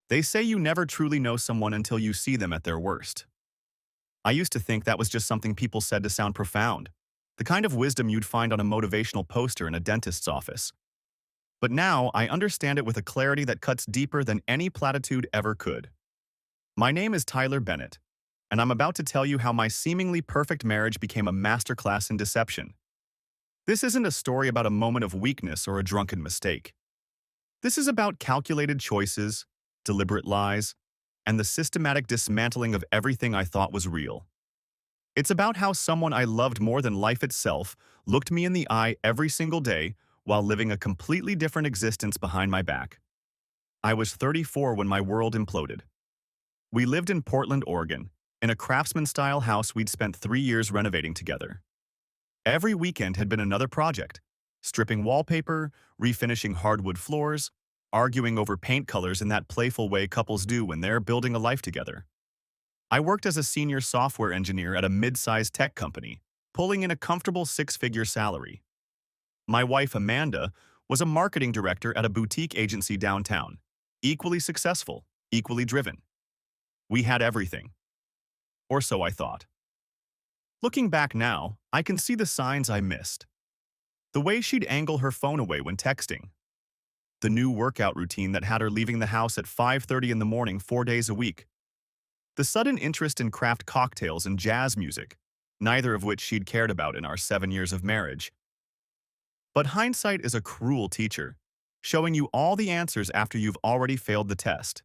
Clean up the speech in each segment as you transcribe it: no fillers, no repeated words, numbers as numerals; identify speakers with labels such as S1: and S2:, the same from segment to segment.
S1: They say you never truly know someone until you see them at their worst. I used to think that was just something people said to sound profound, the kind of wisdom you'd find on a motivational poster in a dentist's office. But now I understand it with a clarity that cuts deeper than any platitude ever could. My name is Tyler Bennett, and I'm about to tell you how my seemingly perfect marriage became a masterclass in deception. This isn't a story about a moment of weakness or a drunken mistake. This is about calculated choices, deliberate lies, and the systematic dismantling of everything I thought was real. It's about how someone I loved more than life itself looked me in the eye every single day while living a completely different existence behind my back. I was 34 when my world imploded. We lived in Portland, Oregon, in a craftsman-style house we'd spent 3 years renovating together. Every weekend had been another project: stripping wallpaper, refinishing hardwood floors, arguing over paint colors in that playful way couples do when they're building a life together. I worked as a senior software engineer at a mid-sized tech company, pulling in a comfortable six-figure salary. My wife, Amanda, was a marketing director at a boutique agency downtown, equally successful, equally driven. We had everything. Or so I thought. Looking back now, I can see the signs I missed. The way she'd angle her phone away when texting. The new workout routine that had her leaving the house at 5:30 in the morning 4 days a week. The sudden interest in craft cocktails and jazz music, neither of which she'd cared about in our 7 years of marriage. But hindsight is a cruel teacher, showing you all the answers after you've already failed the test.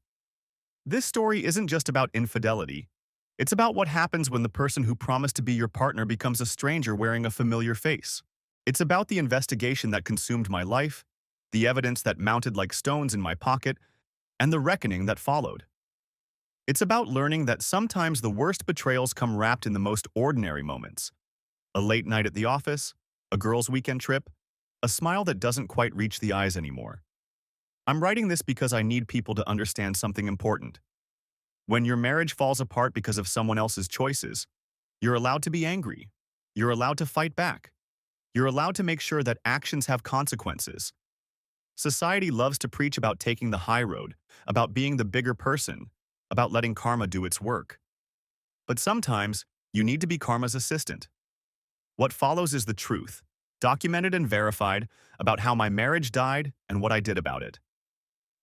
S1: This story isn't just about infidelity. It's about what happens when the person who promised to be your partner becomes a stranger wearing a familiar face. It's about the investigation that consumed my life, the evidence that mounted like stones in my pocket, and the reckoning that followed. It's about learning that sometimes the worst betrayals come wrapped in the most ordinary moments. A late night at the office, a girl's weekend trip, a smile that doesn't quite reach the eyes anymore. I'm writing this because I need people to understand something important. When your marriage falls apart because of someone else's choices, you're allowed to be angry. You're allowed to fight back. You're allowed to make sure that actions have consequences. Society loves to preach about taking the high road, about being the bigger person, about letting karma do its work. But sometimes, you need to be karma's assistant. What follows is the truth, documented and verified, about how my marriage died and what I did about it.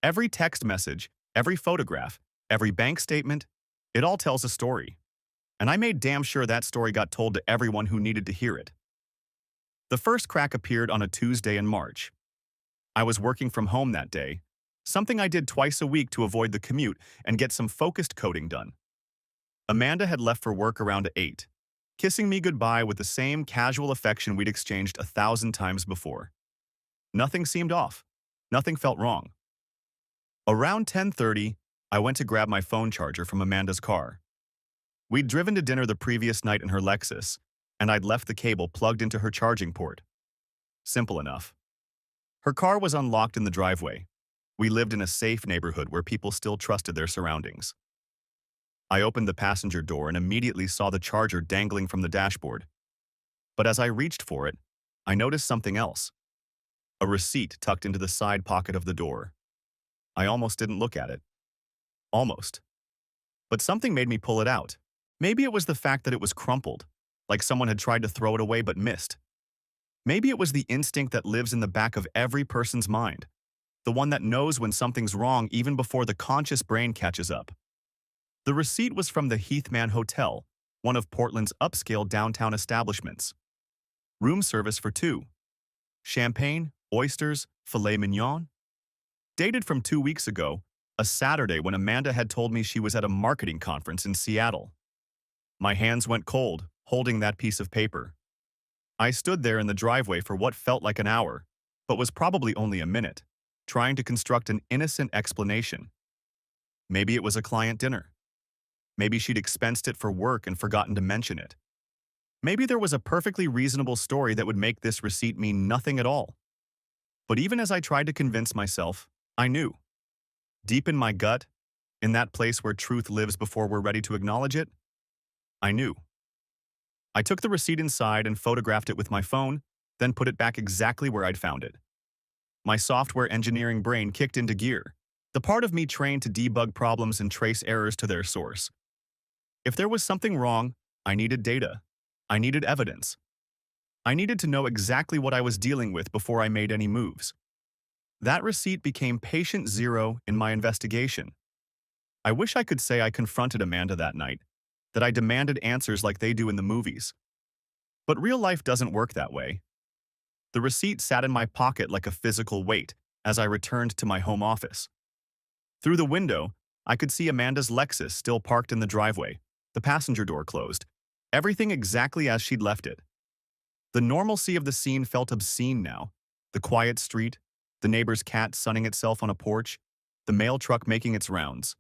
S1: Every text message, every photograph, every bank statement, it all tells a story. And I made damn sure that story got told to everyone who needed to hear it. The first crack appeared on a Tuesday in March. I was working from home that day, something I did twice a week to avoid the commute and get some focused coding done. Amanda had left for work around 8, kissing me goodbye with the same casual affection we'd exchanged 1,000 times before. Nothing seemed off. Nothing felt wrong. Around 10:30, I went to grab my phone charger from Amanda's car. We'd driven to dinner the previous night in her Lexus, and I'd left the cable plugged into her charging port. Simple enough. Her car was unlocked in the driveway. We lived in a safe neighborhood where people still trusted their surroundings. I opened the passenger door and immediately saw the charger dangling from the dashboard. But as I reached for it, I noticed something else. A receipt tucked into the side pocket of the door. I almost didn't look at it. Almost. But something made me pull it out. Maybe it was the fact that it was crumpled, like someone had tried to throw it away but missed. Maybe it was the instinct that lives in the back of every person's mind, the one that knows when something's wrong even before the conscious brain catches up. The receipt was from the Heathman Hotel, one of Portland's upscale downtown establishments. Room service for 2. Champagne, oysters, filet mignon. Dated from 2 weeks ago, a Saturday when Amanda had told me she was at a marketing conference in Seattle. My hands went cold, holding that piece of paper. I stood there in the driveway for what felt like an hour, but was probably only a minute, trying to construct an innocent explanation. Maybe it was a client dinner. Maybe she'd expensed it for work and forgotten to mention it. Maybe there was a perfectly reasonable story that would make this receipt mean nothing at all. But even as I tried to convince myself, I knew. Deep in my gut, in that place where truth lives before we're ready to acknowledge it, I knew. I took the receipt inside and photographed it with my phone, then put it back exactly where I'd found it. My software engineering brain kicked into gear. The part of me trained to debug problems and trace errors to their source. If there was something wrong, I needed data. I needed evidence. I needed to know exactly what I was dealing with before I made any moves. That receipt became patient zero in my investigation. I wish I could say I confronted Amanda that night, that I demanded answers like they do in the movies. But real life doesn't work that way. The receipt sat in my pocket like a physical weight as I returned to my home office. Through the window, I could see Amanda's Lexus still parked in the driveway, the passenger door closed, everything exactly as she'd left it. The normalcy of the scene felt obscene now. The quiet street, the neighbor's cat sunning itself on a porch, the mail truck making its rounds.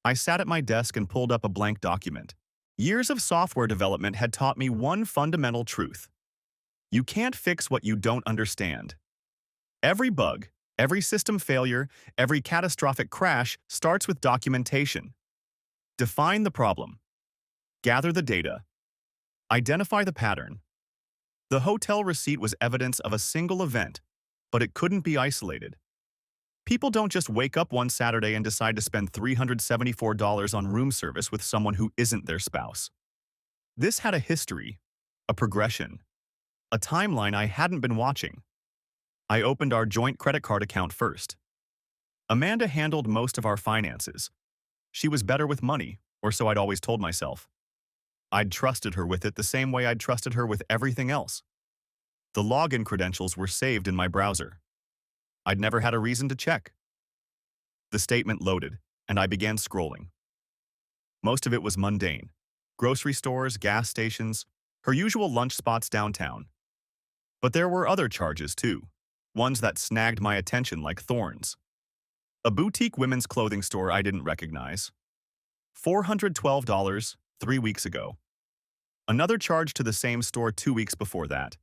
S1: I sat at my desk and pulled up a blank document. Years of software development had taught me one fundamental truth. You can't fix what you don't understand. Every bug, every system failure, every catastrophic crash starts with documentation. Define the problem. Gather the data. Identify the pattern. The hotel receipt was evidence of a single event, but it couldn't be isolated. People don't just wake up one Saturday and decide to spend $374 on room service with someone who isn't their spouse. This had a history, a progression, a timeline I hadn't been watching. I opened our joint credit card account first. Amanda handled most of our finances. She was better with money, or so I'd always told myself. I'd trusted her with it the same way I'd trusted her with everything else. The login credentials were saved in my browser. I'd never had a reason to check. The statement loaded, and I began scrolling. Most of it was mundane. Grocery stores, gas stations, her usual lunch spots downtown. But there were other charges, too. Ones that snagged my attention like thorns. A boutique women's clothing store I didn't recognize. $412 3 weeks ago. Another charge to the same store 2 weeks before that.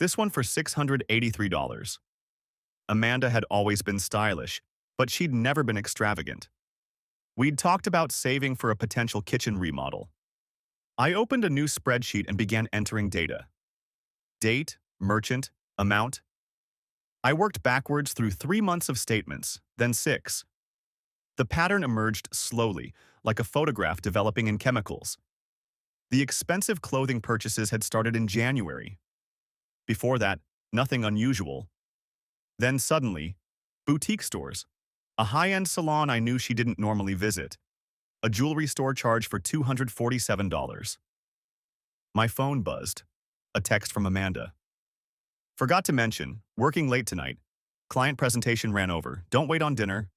S1: This one for $683. Amanda had always been stylish, but she'd never been extravagant. We'd talked about saving for a potential kitchen remodel. I opened a new spreadsheet and began entering data. Date, merchant, amount. I worked backwards through 3 months of statements, then 6. The pattern emerged slowly, like a photograph developing in chemicals. The expensive clothing purchases had started in January. Before that, nothing unusual. Then suddenly, boutique stores. A high-end salon I knew she didn't normally visit. A jewelry store charge for $247. My phone buzzed. A text from Amanda. Forgot to mention, working late tonight. Client presentation ran over. Don't wait on dinner.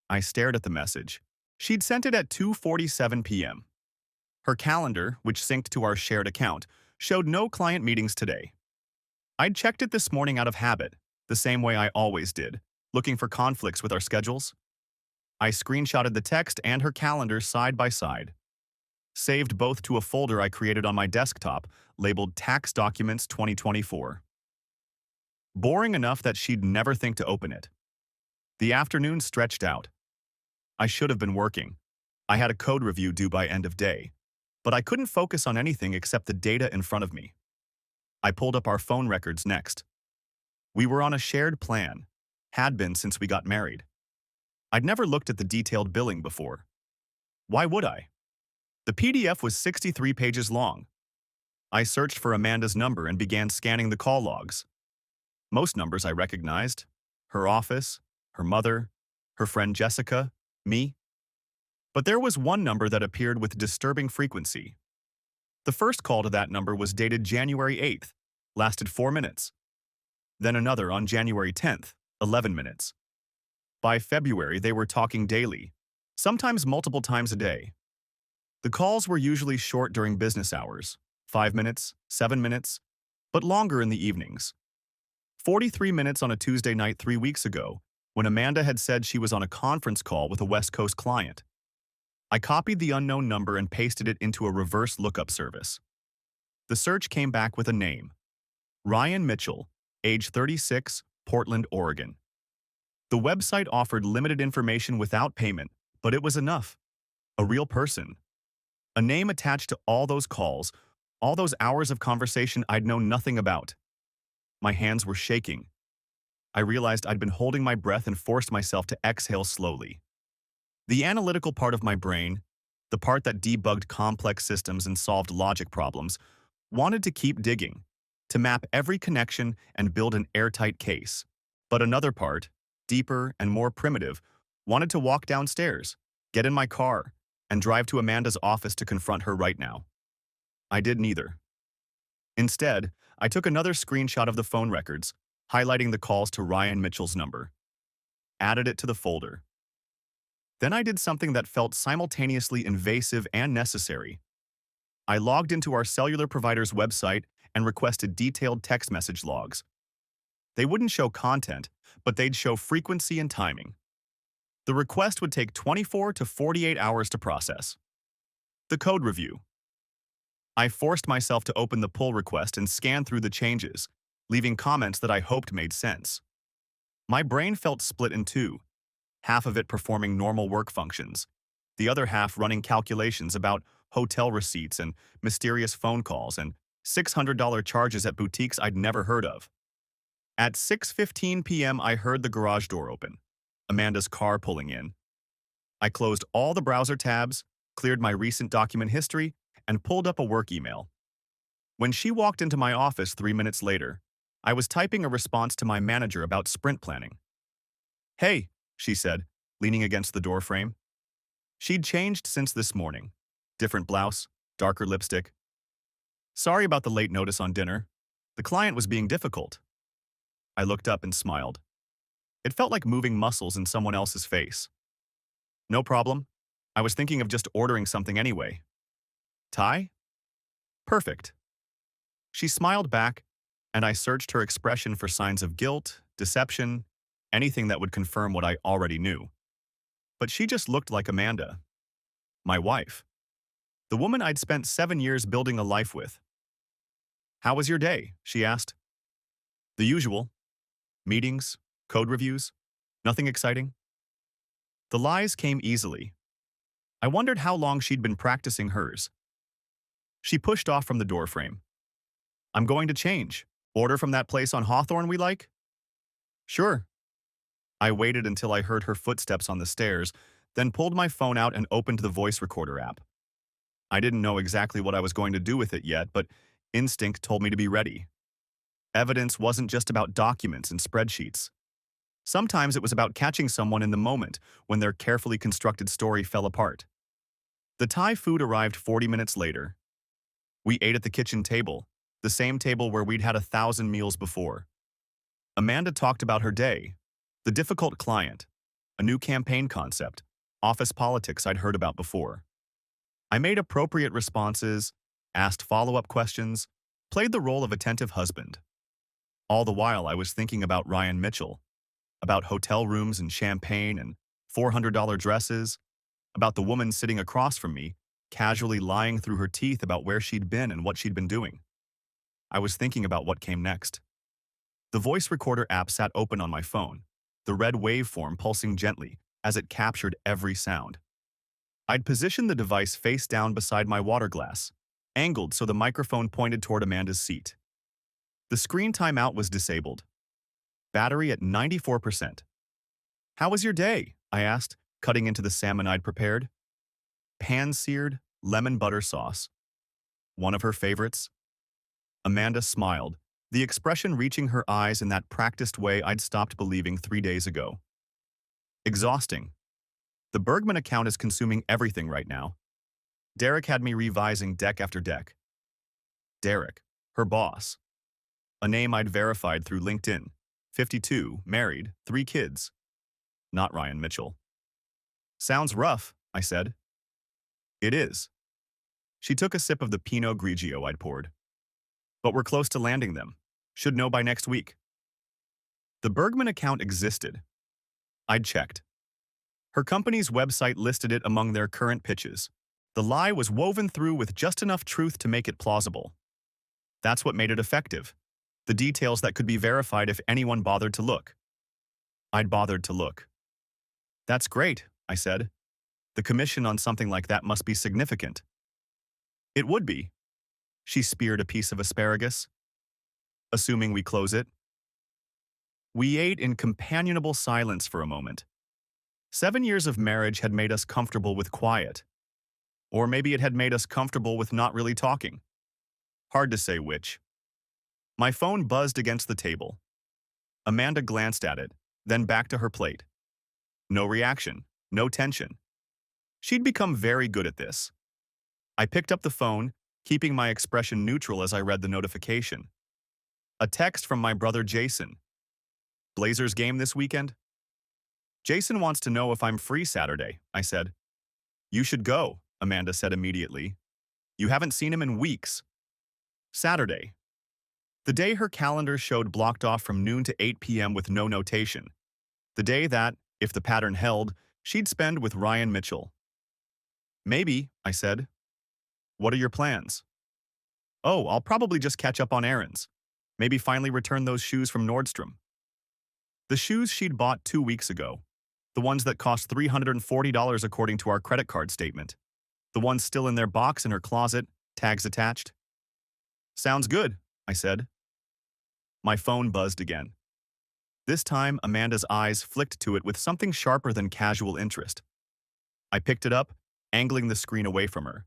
S1: I stared at the message. She'd sent it at 2:47 p.m. Her calendar, which synced to our shared account, showed no client meetings today. I'd checked it this morning out of habit, the same way I always did, looking for conflicts with our schedules. I screenshotted the text and her calendar side by side. Saved both to a folder I created on my desktop, labeled Tax Documents 2024. Boring enough that she'd never think to open it. The afternoon stretched out. I should have been working. I had a code review due by end of day, but I couldn't focus on anything except the data in front of me. I pulled up our phone records next. We were on a shared plan, had been since we got married. I'd never looked at the detailed billing before. Why would I? The PDF was 63 pages long. I searched for Amanda's number and began scanning the call logs. Most numbers I recognized. Her office, her mother, her friend Jessica, me. But there was one number that appeared with disturbing frequency. The first call to that number was dated January 8th, lasted 4 minutes. Then another on January 10th, 11 minutes. By February, they were talking daily, sometimes multiple times a day. The calls were usually short during business hours, 5 minutes, 7 minutes, but longer in the evenings. 43 minutes on a Tuesday night 3 weeks ago, when Amanda had said she was on a conference call with a West Coast client. I copied the unknown number and pasted it into a reverse lookup service. The search came back with a name. Ryan Mitchell, age 36, Portland, Oregon. The website offered limited information without payment, but it was enough. A real person. A name attached to all those calls, all those hours of conversation I'd known nothing about. My hands were shaking. I realized I'd been holding my breath and forced myself to exhale slowly. The analytical part of my brain, the part that debugged complex systems and solved logic problems, wanted to keep digging, to map every connection and build an airtight case. But another part, deeper and more primitive, wanted to walk downstairs, get in my car, and drive to Amanda's office to confront her right now. I did neither. Instead, I took another screenshot of the phone records, highlighting the calls to Ryan Mitchell's number, added it to the folder. Then I did something that felt simultaneously invasive and necessary. I logged into our cellular provider's website and requested detailed text message logs. They wouldn't show content, but they'd show frequency and timing. The request would take 24 to 48 hours to process. The code review. I forced myself to open the pull request and scan through the changes, leaving comments that I hoped made sense. My brain felt split in two, half of it performing normal work functions, the other half running calculations about hotel receipts and mysterious phone calls and $600 charges at boutiques I'd never heard of. At 6:15 p.m., I heard the garage door open, Amanda's car pulling in. I closed all the browser tabs, cleared my recent document history, and pulled up a work email. When she walked into my office 3 minutes later, I was typing a response to my manager about sprint planning. "Hey," she said, leaning against the doorframe. She'd changed since this morning. Different blouse, darker lipstick. "Sorry about the late notice on dinner. The client was being difficult." I looked up and smiled. It felt like moving muscles in someone else's face. "No problem. I was thinking of just ordering something anyway." "Thai? Perfect." She smiled back, and I searched her expression for signs of guilt, deception, anything that would confirm what I already knew. But she just looked like Amanda, my wife, the woman I'd spent 7 years building a life with. "How was your day?" she asked. "The usual. Meetings, code reviews, nothing exciting." The lies came easily. I wondered how long she'd been practicing hers. She pushed off from the doorframe. "I'm going to change. Order from that place on Hawthorne we like?" "Sure." I waited until I heard her footsteps on the stairs, then pulled my phone out and opened the voice recorder app. I didn't know exactly what I was going to do with it yet, but instinct told me to be ready. Evidence wasn't just about documents and spreadsheets. Sometimes it was about catching someone in the moment when their carefully constructed story fell apart. The Thai food arrived 40 minutes later. We ate at the kitchen table, the same table where we'd had 1,000 meals before. Amanda talked about her day, the difficult client, a new campaign concept, office politics I'd heard about before. I made appropriate responses, asked follow-up questions, played the role of attentive husband. All the while I was thinking about Ryan Mitchell, about hotel rooms and champagne and $400 dresses, about the woman sitting across from me, casually lying through her teeth about where she'd been and what she'd been doing. I was thinking about what came next. The voice recorder app sat open on my phone, the red waveform pulsing gently as it captured every sound. I'd positioned the device face down beside my water glass, angled so the microphone pointed toward Amanda's seat. The screen timeout was disabled. Battery at 94%. "How was your day?" I asked, cutting into the salmon I'd prepared. Pan-seared, lemon butter sauce. One of her favorites. Amanda smiled, the expression reaching her eyes in that practiced way I'd stopped believing 3 days ago. "Exhausting. The Bergman account is consuming everything right now. Derek had me revising deck after deck." Derek, her boss. A name I'd verified through LinkedIn. 52, married, 3 kids. Not Ryan Mitchell. "Sounds rough," I said. "It is." She took a sip of the Pinot Grigio I'd poured. "But we're close to landing them. Should know by next week." The Bergman account existed. I'd checked. Her company's website listed it among their current pitches. The lie was woven through with just enough truth to make it plausible. That's what made it effective. The details that could be verified if anyone bothered to look. I'd bothered to look. "That's great," I said. "The commission on something like that must be significant." "It would be." She speared a piece of asparagus. "Assuming we close it." We ate in companionable silence for a moment. 7 years of marriage had made us comfortable with quiet. Or maybe it had made us comfortable with not really talking. Hard to say which. My phone buzzed against the table. Amanda glanced at it, then back to her plate. No reaction, no tension. She'd become very good at this. I picked up the phone, keeping my expression neutral as I read the notification. A text from my brother Jason. Blazers game this weekend? Jason wants to know if I'm free Saturday, I said. You should go, Amanda said immediately. You haven't seen him in weeks. Saturday. The day her calendar showed blocked off from noon to 8 p.m. with no notation. The day that, if the pattern held, she'd spend with Ryan Mitchell. Maybe, I said. What are your plans? Oh, I'll probably just catch up on errands. Maybe finally return those shoes from Nordstrom. The shoes she'd bought 2 weeks ago. The ones that cost $340 according to our credit card statement. The ones still in their box in her closet, tags attached. Sounds good, I said. My phone buzzed again. This time, Amanda's eyes flicked to it with something sharper than casual interest. I picked it up, angling the screen away from her.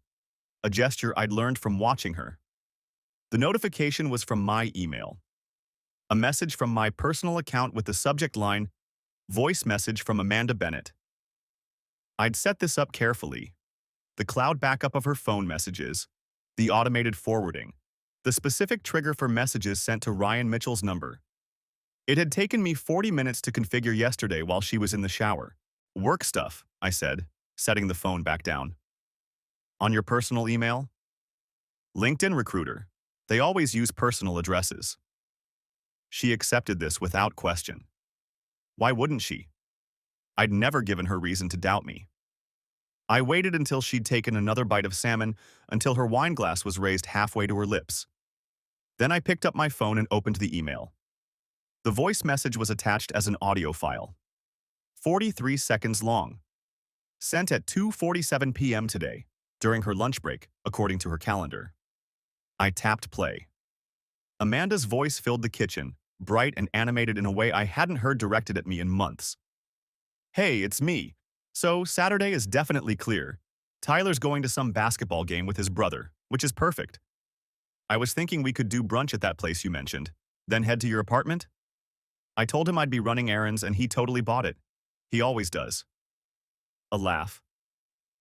S1: A gesture I'd learned from watching her. The notification was from my email. A message from my personal account with the subject line, Voice message from Amanda Bennett. I'd set this up carefully. The cloud backup of her phone messages, the automated forwarding, the specific trigger for messages sent to Ryan Mitchell's number. It had taken me 40 minutes to configure yesterday while she was in the shower. Work stuff, I said, setting the phone back down. On your personal email? LinkedIn Recruiter. They always use personal addresses. She accepted this without question. Why wouldn't she? I'd never given her reason to doubt me. I waited until she'd taken another bite of salmon, until her wine glass was raised halfway to her lips. Then I picked up my phone and opened the email. The voice message was attached as an audio file. 43 seconds long. Sent at 2:47 p.m. today, during her lunch break, according to her calendar. I tapped play. Amanda's voice filled the kitchen, bright and animated in a way I hadn't heard directed at me in months. Hey, it's me. So, Saturday is definitely clear. Tyler's going to some basketball game with his brother, which is perfect. I was thinking we could do brunch at that place you mentioned, then head to your apartment? I told him I'd be running errands and he totally bought it. He always does. A laugh.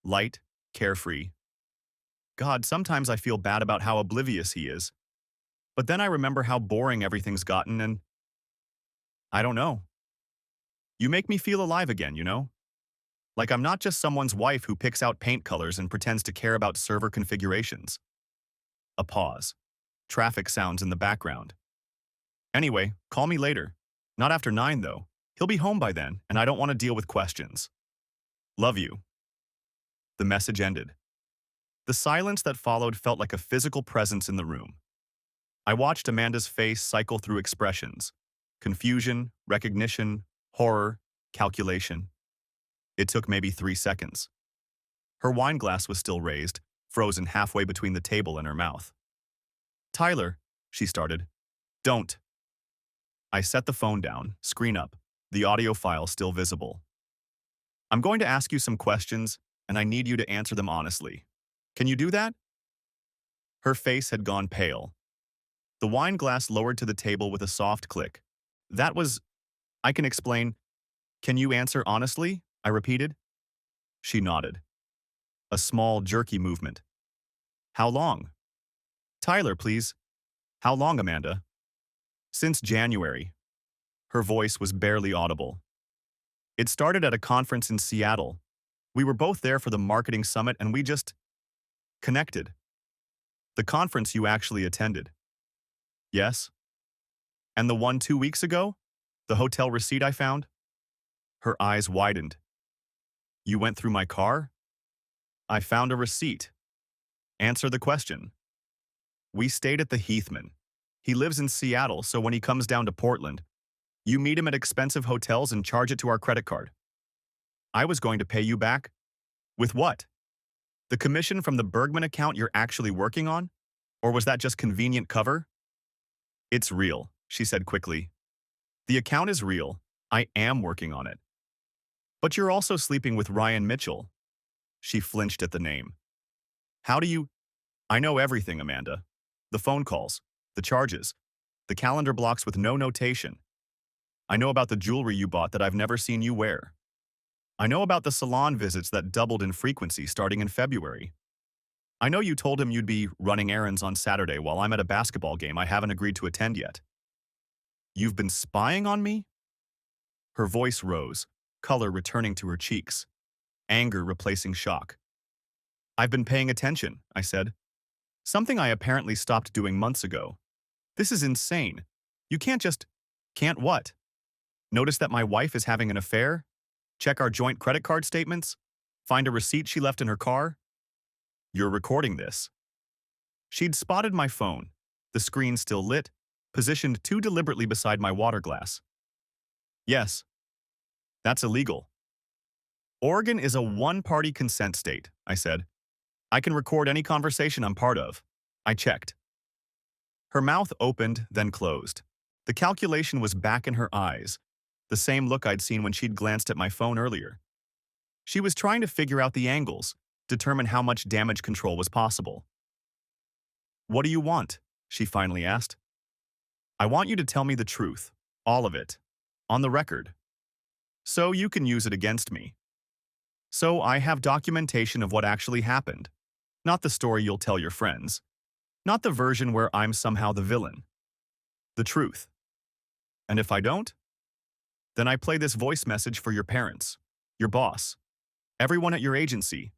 S1: Light, carefree. God, sometimes I feel bad about how oblivious he is. But then I remember how boring everything's gotten and… I don't know. You make me feel alive again, you know? Like I'm not just someone's wife who picks out paint colors and pretends to care about server configurations. A pause. Traffic sounds in the background. Anyway, call me later. Not after 9, though. He'll be home by then, and I don't want to deal with questions. Love you. The message ended. The silence that followed felt like a physical presence in the room. I watched Amanda's face cycle through expressions. Confusion, recognition, horror, calculation. It took maybe 3 seconds. Her wine glass was still raised, frozen halfway between the table and her mouth. Tyler, she started. Don't. I set the phone down, screen up, the audio file still visible. I'm going to ask you some questions, and I need you to answer them honestly. Can you do that? Her face had gone pale. The wine glass lowered to the table with a soft click. That was… I can explain. Can you answer honestly? I repeated. She nodded. A small, jerky movement. How long? Tyler, please. How long, Amanda? Since January. Her voice was barely audible. It started at a conference in Seattle. We were both there for the marketing summit and we just… connected. The conference you actually attended. Yes? And the one 2 weeks ago? The hotel receipt I found? Her eyes widened. You went through my car? I found a receipt. Answer the question. We stayed at the Heathman. He lives in Seattle, so when he comes down to Portland, you meet him at expensive hotels and charge it to our credit card. I was going to pay you back? With what? The commission from the Bergman account you're actually working on? Or was that just convenient cover? It's real, she said quickly. The account is real. I am working on it. But you're also sleeping with Ryan Mitchell. She flinched at the name. How do you? I know everything, Amanda. The phone calls, the charges, the calendar blocks with no notation. I know about the jewelry you bought that I've never seen you wear. I know about the salon visits that doubled in frequency starting in February. I know you told him you'd be running errands on Saturday while I'm at a basketball game I haven't agreed to attend yet. You've been spying on me? Her voice rose, color returning to her cheeks, anger replacing shock. I've been paying attention, I said. Something I apparently stopped doing months ago. This is insane. You can't just… Can't what? Notice that my wife is having an affair? Check our joint credit card statements? Find a receipt she left in her car? You're recording this. She'd spotted my phone, the screen still lit, positioned too deliberately beside my water glass. Yes. That's illegal. Oregon is a one-party consent state, I said. I can record any conversation I'm part of. I checked. Her mouth opened, then closed. The calculation was back in her eyes, the same look I'd seen when she'd glanced at my phone earlier. She was trying to figure out the angles, determine how much damage control was possible. What do you want? She finally asked. I want you to tell me the truth, all of it, on the record. So you can use it against me. So I have documentation of what actually happened, not the story you'll tell your friends, not the version where I'm somehow the villain. The truth. And if I don't? Then I play this voice message for your parents, your boss, everyone at your agency.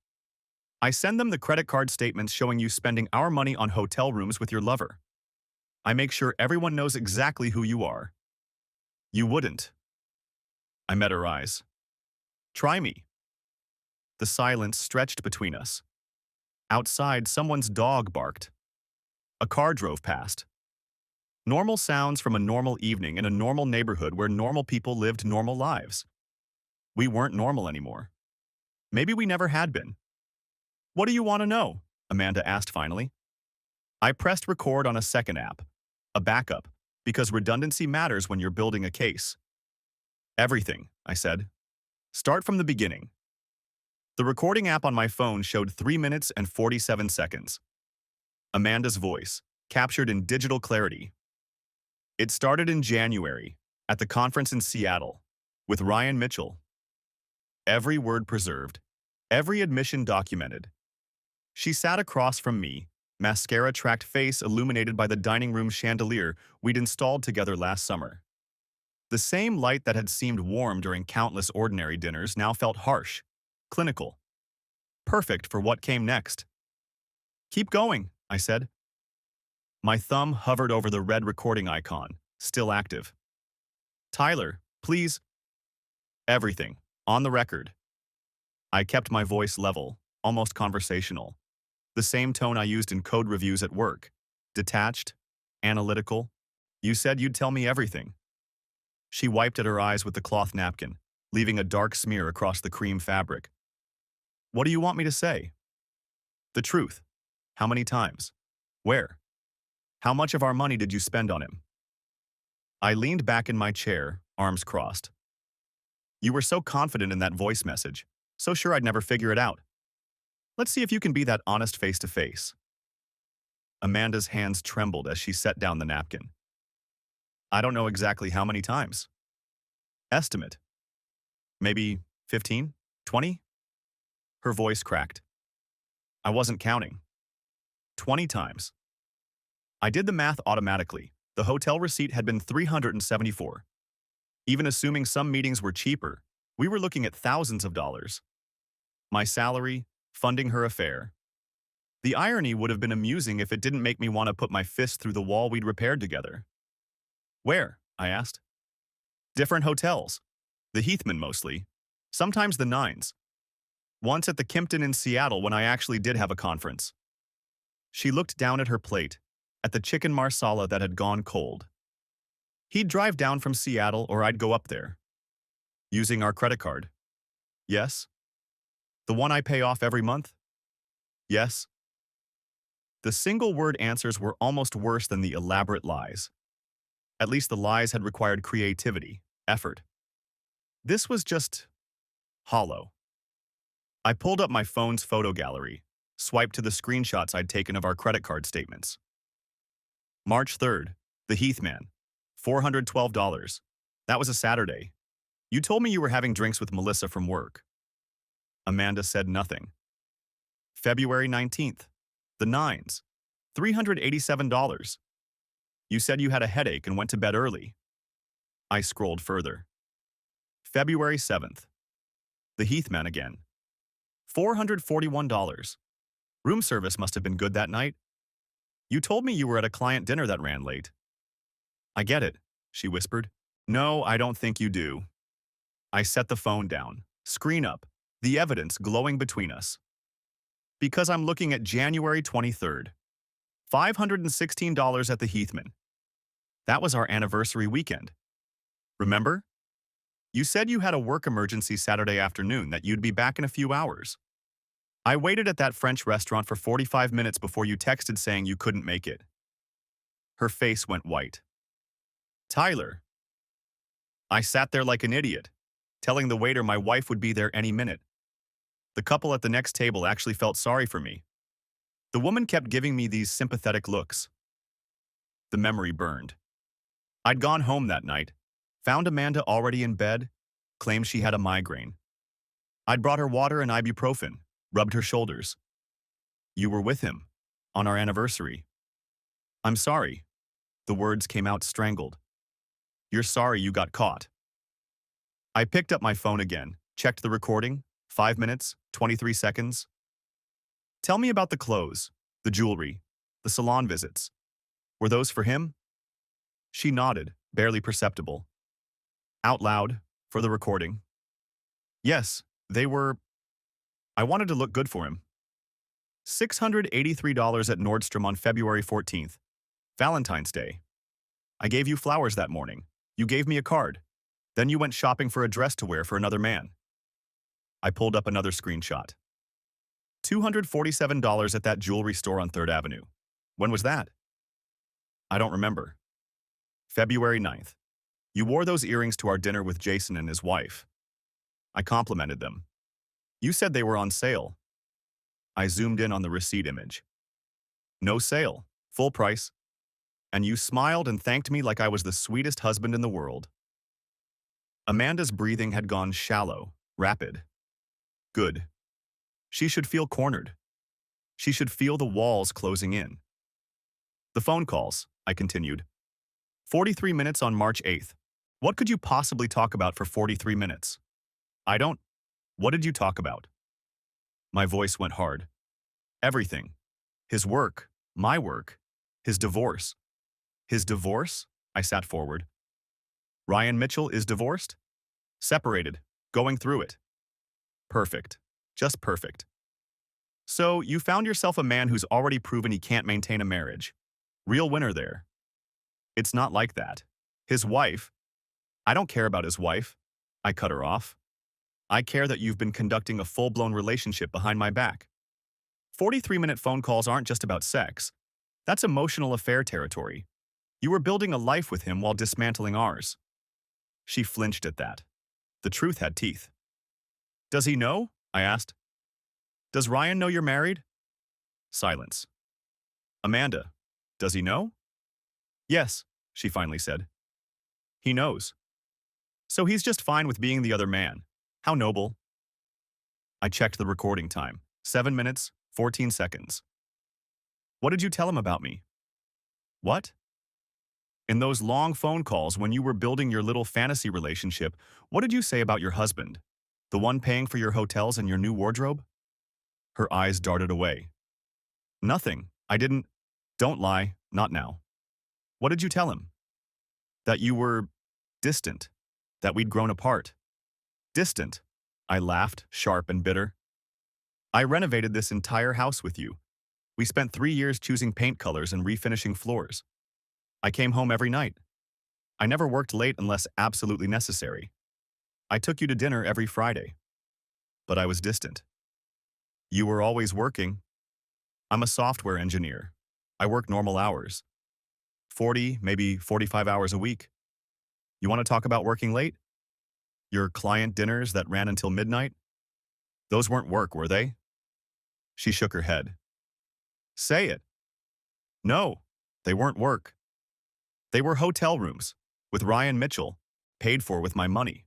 S1: I send them the credit card statements showing you spending our money on hotel rooms with your lover. I make sure everyone knows exactly who you are. You wouldn't. I met her eyes. Try me. The silence stretched between us. Outside, someone's dog barked. A car drove past. Normal sounds from a normal evening in a normal neighborhood where normal people lived normal lives. We weren't normal anymore. Maybe we never had been. What do you want to know? Amanda asked finally. I pressed record on a second app, a backup, because redundancy matters when you're building a case. Everything, I said. Start from the beginning. The recording app on my phone showed 3 minutes and 47 seconds. Amanda's voice, captured in digital clarity. It started in January, at the conference in Seattle, with Ryan Mitchell. Every word preserved, every admission documented. She sat across from me, mascara-tracked face illuminated by the dining room chandelier we'd installed together last summer. The same light that had seemed warm during countless ordinary dinners now felt harsh, clinical. Perfect for what came next. Keep going, I said. My thumb hovered over the red recording icon, still active. Tyler, please. Everything, on the record. I kept my voice level, almost conversational. The same tone I used in code reviews at work. Detached, analytical. You said you'd tell me everything. She wiped at her eyes with the cloth napkin, leaving a dark smear across the cream fabric. What do you want me to say? The truth. How many times? Where? How much of our money did you spend on him? I leaned back in my chair, arms crossed. You were so confident in that voice message, so sure I'd never figure it out. Let's see if you can be that honest face to face. Amanda's hands trembled as she set down the napkin. I don't know exactly how many times. Estimate. Maybe 15? 20? Her voice cracked. I wasn't counting. 20 times. I did the math automatically. The hotel receipt had been 374. Even assuming some meetings were cheaper, we were looking at thousands of dollars. My salary, funding her affair. The irony would have been amusing if it didn't make me want to put my fist through the wall we'd repaired together. Where? I asked. Different hotels. The Heathman mostly. Sometimes the Nines. Once at the Kimpton in Seattle when I actually did have a conference. She looked down at her plate, at the chicken marsala that had gone cold. He'd drive down from Seattle or I'd go up there. Using our credit card. Yes. The one I pay off every month? Yes. The single-word answers were almost worse than the elaborate lies. At least the lies had required creativity, effort. This was just hollow. I pulled up my phone's photo gallery, swiped to the screenshots I'd taken of our credit card statements. March 3rd, the Heathman, $412. That was a Saturday. You told me you were having drinks with Melissa from work. Amanda said nothing. February 19th, the Nines, $387. You said you had a headache and went to bed early. I scrolled further. February 7th, the Heathman again, $441. Room service must have been good that night. You told me you were at a client dinner that ran late. I get it, she whispered. No, I don't think you do. I set the phone down, screen up, the evidence glowing between us. Because I'm looking at January 23rd, $516 at the Heathman. That was our anniversary weekend. Remember? You said you had a work emergency Saturday afternoon that you'd be back in a few hours. I waited at that French restaurant for 45 minutes before you texted saying you couldn't make it. Her face went white. Tyler. I sat there like an idiot, telling the waiter my wife would be there any minute. The couple at the next table actually felt sorry for me. The woman kept giving me these sympathetic looks. The memory burned. I'd gone home that night, found Amanda already in bed, claimed she had a migraine. I'd brought her water and ibuprofen, rubbed her shoulders. You were with him, on our anniversary. I'm sorry. The words came out strangled. You're sorry you got caught. I picked up my phone again, checked the recording, 5 minutes, 23 seconds. Tell me about the clothes, the jewelry, the salon visits. Were those for him? She nodded, barely perceptible. Out loud, for the recording. Yes, they were. I wanted to look good for him. $683 at Nordstrom on February 14th, Valentine's Day. I gave you flowers that morning. You gave me a card. Then you went shopping for a dress to wear for another man. I pulled up another screenshot. $247 at that jewelry store on 3rd Avenue. When was that? I don't remember. February 9th. You wore those earrings to our dinner with Jason and his wife. I complimented them. You said they were on sale. I zoomed in on the receipt image. No sale, full price. And you smiled and thanked me like I was the sweetest husband in the world. Amanda's breathing had gone shallow, rapid. Good. She should feel cornered. She should feel the walls closing in. The phone calls, I continued. 43 minutes on March 8th. What could you possibly talk about for 43 minutes? I don't. What did you talk about? My voice went hard. Everything. His work, my work, his divorce. His divorce? I sat forward. Ryan Mitchell is divorced? Separated, going through it. Perfect. Just perfect. So, you found yourself a man who's already proven he can't maintain a marriage. Real winner there. It's not like that. His wife. I don't care about his wife. I cut her off. I care that you've been conducting a full-blown relationship behind my back. 43-minute phone calls aren't just about sex. That's emotional affair territory. You were building a life with him while dismantling ours. She flinched at that. The truth had teeth. Does he know? I asked. Does Ryan know you're married? Silence. Amanda, does he know? Yes, she finally said. He knows. So he's just fine with being the other man. How noble. I checked the recording time. 7 minutes, 14 seconds. What did you tell him about me? What? In those long phone calls when you were building your little fantasy relationship, what did you say about your husband? The one paying for your hotels and your new wardrobe? Her eyes darted away. Nothing. I didn't. Don't lie. Not now. What did you tell him? That you were distant. That we'd grown apart. Distant. I laughed, sharp and bitter. I renovated this entire house with you. We spent 3 years choosing paint colors and refinishing floors. I came home every night. I never worked late unless absolutely necessary. I took you to dinner every Friday. But I was distant. You were always working. I'm a software engineer. I work normal hours. 40, maybe 45 hours a week. You want to talk about working late? Your client dinners that ran until midnight? Those weren't work, were they? She shook her head. Say it. No, they weren't work. They were hotel rooms, with Ryan Mitchell, paid for with my money.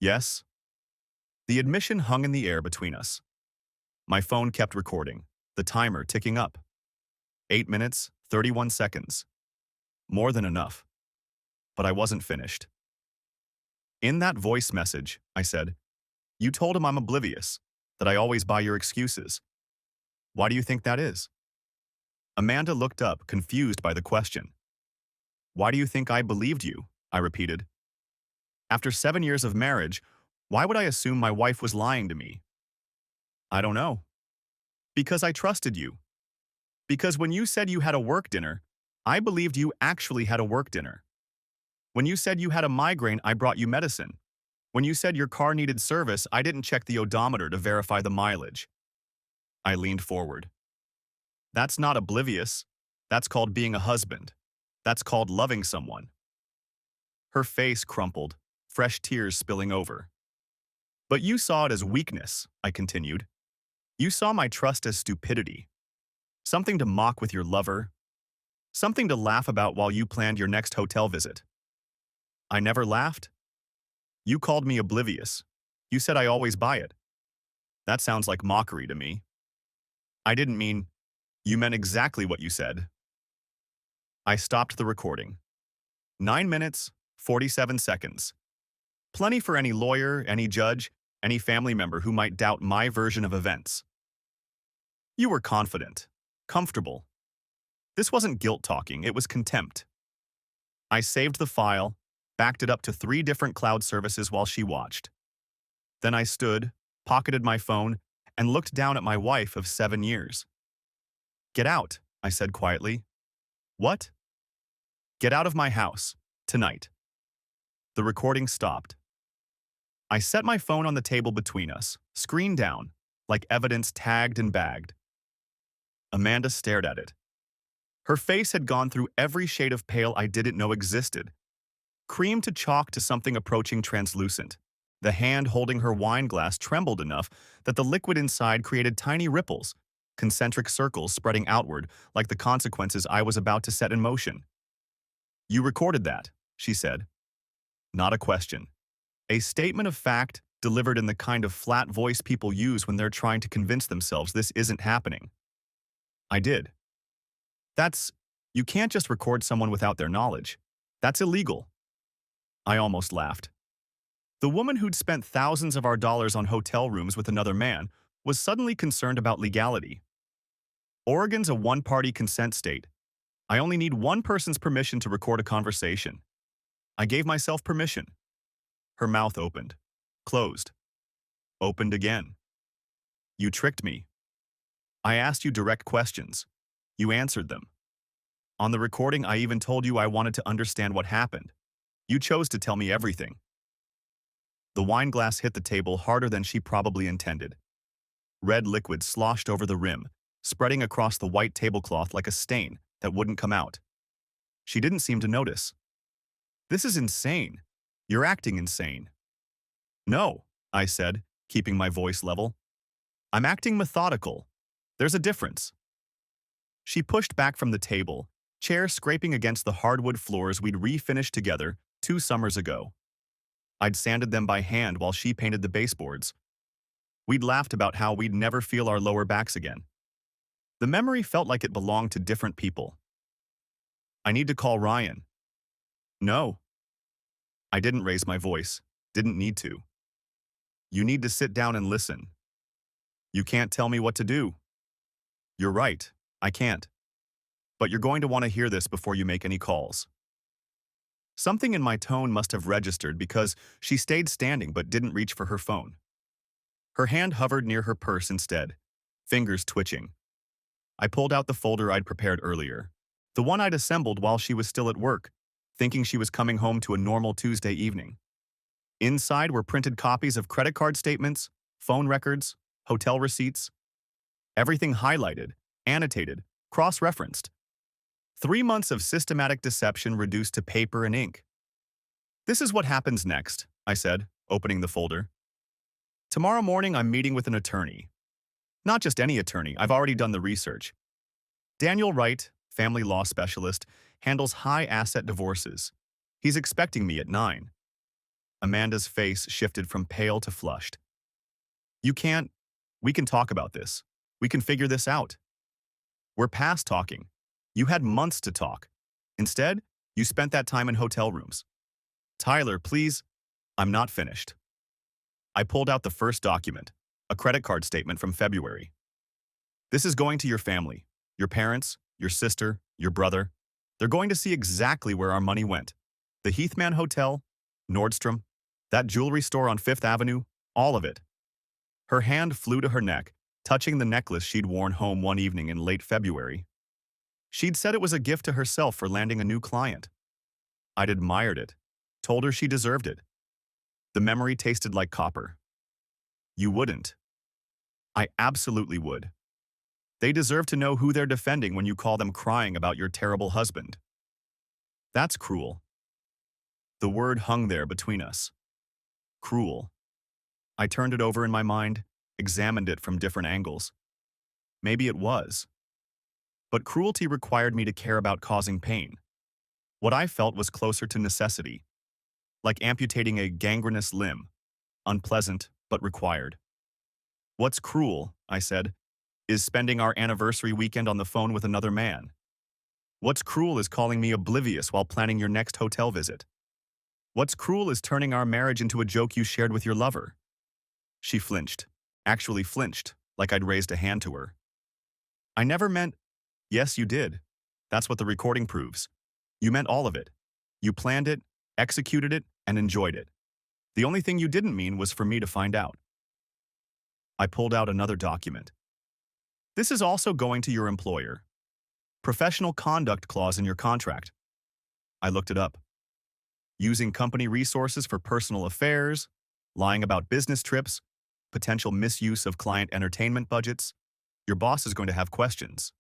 S1: Yes? The admission hung in the air between us. My phone kept recording, the timer ticking up. 8 minutes, 31 seconds. More than enough. But I wasn't finished. In that voice message, I said, you told him I'm oblivious, that I always buy your excuses. Why do you think that is? Amanda looked up, confused by the question. Why do you think I believed you? I repeated. After 7 years of marriage, why would I assume my wife was lying to me? I don't know. Because I trusted you. Because when you said you had a work dinner, I believed you actually had a work dinner. When you said you had a migraine, I brought you medicine. When you said your car needed service, I didn't check the odometer to verify the mileage. I leaned forward. That's not oblivious. That's called being a husband. That's called loving someone. Her face crumpled, fresh tears spilling over. But you saw it as weakness, I continued. You saw my trust as stupidity. Something to mock with your lover. Something to laugh about while you planned your next hotel visit. I never laughed. You called me oblivious. You said I always buy it. That sounds like mockery to me. I didn't mean, you meant exactly what you said. I stopped the recording. 9 minutes, 47 seconds. Plenty for any lawyer, any judge, any family member who might doubt my version of events. You were confident, comfortable. This wasn't guilt talking, it was contempt. I saved the file, backed it up to 3 different cloud services while she watched. Then I stood, pocketed my phone, and looked down at my wife of 7 years. Get out, I said quietly. What? Get out of my house, tonight. The recording stopped. I set my phone on the table between us, screen down, like evidence tagged and bagged. Amanda stared at it. Her face had gone through every shade of pale I didn't know existed. Cream to chalk to something approaching translucent. The hand holding her wine glass trembled enough that the liquid inside created tiny ripples, concentric circles spreading outward like the consequences I was about to set in motion. You recorded that, she said. Not a question. A statement of fact delivered in the kind of flat voice people use when they're trying to convince themselves this isn't happening. I did. You can't just record someone without their knowledge. That's illegal. I almost laughed. The woman who'd spent thousands of our dollars on hotel rooms with another man was suddenly concerned about legality. Oregon's a one-party consent state. I only need one person's permission to record a conversation. I gave myself permission. Her mouth opened, closed, opened again. You tricked me. I asked you direct questions. You answered them. On the recording, I even told you I wanted to understand what happened. You chose to tell me everything. The wine glass hit the table harder than she probably intended. Red liquid sloshed over the rim, spreading across the white tablecloth like a stain that wouldn't come out. She didn't seem to notice. This is insane. You're acting insane. No, I said, keeping my voice level. I'm acting methodical. There's a difference. She pushed back from the table, chair scraping against the hardwood floors we'd refinished together 2 summers ago. I'd sanded them by hand while she painted the baseboards. We'd laughed about how we'd never feel our lower backs again. The memory felt like it belonged to different people. I need to call Ryan. No. I didn't raise my voice, didn't need to. You need to sit down and listen. You can't tell me what to do. You're right, I can't. But you're going to want to hear this before you make any calls. Something in my tone must have registered because she stayed standing but didn't reach for her phone. Her hand hovered near her purse instead, fingers twitching. I pulled out the folder I'd prepared earlier, the one I'd assembled while she was still at work, thinking she was coming home to a normal Tuesday evening. Inside were printed copies of credit card statements, phone records, hotel receipts. Everything highlighted, annotated, cross-referenced. 3 months of systematic deception reduced to paper and ink. This is what happens next, I said, opening the folder. Tomorrow morning, I'm meeting with an attorney. Not just any attorney, I've already done the research. Daniel Wright, family law specialist, handles high-asset divorces. He's expecting me at 9. Amanda's face shifted from pale to flushed. You can't. We can talk about this. We can figure this out. We're past talking. You had months to talk. Instead, you spent that time in hotel rooms. Tyler, please. I'm not finished. I pulled out the first document, a credit card statement from February. This is going to your family, your parents, your sister, your brother. They're going to see exactly where our money went. The Heathman Hotel, Nordstrom, that jewelry store on Fifth Avenue, all of it. Her hand flew to her neck, touching the necklace she'd worn home one evening in late February. She'd said it was a gift to herself for landing a new client. I'd admired it, told her she deserved it. The memory tasted like copper. You wouldn't. I absolutely would. They deserve to know who they're defending when you call them crying about your terrible husband. That's cruel. The word hung there between us. Cruel. I turned it over in my mind, examined it from different angles. Maybe it was. But cruelty required me to care about causing pain. What I felt was closer to necessity, like amputating a gangrenous limb, unpleasant but required. What's cruel, I said, is spending our anniversary weekend on the phone with another man. What's cruel is calling me oblivious while planning your next hotel visit. What's cruel is turning our marriage into a joke you shared with your lover. She flinched, actually flinched, like I'd raised a hand to her. I never meant, yes, you did. That's what the recording proves. You meant all of it. You planned it, executed it, and enjoyed it. The only thing you didn't mean was for me to find out. I pulled out another document. This is also going to your employer. Professional conduct clause in your contract. I looked it up. Using company resources for personal affairs, lying about business trips, potential misuse of client entertainment budgets. Your boss is going to have questions.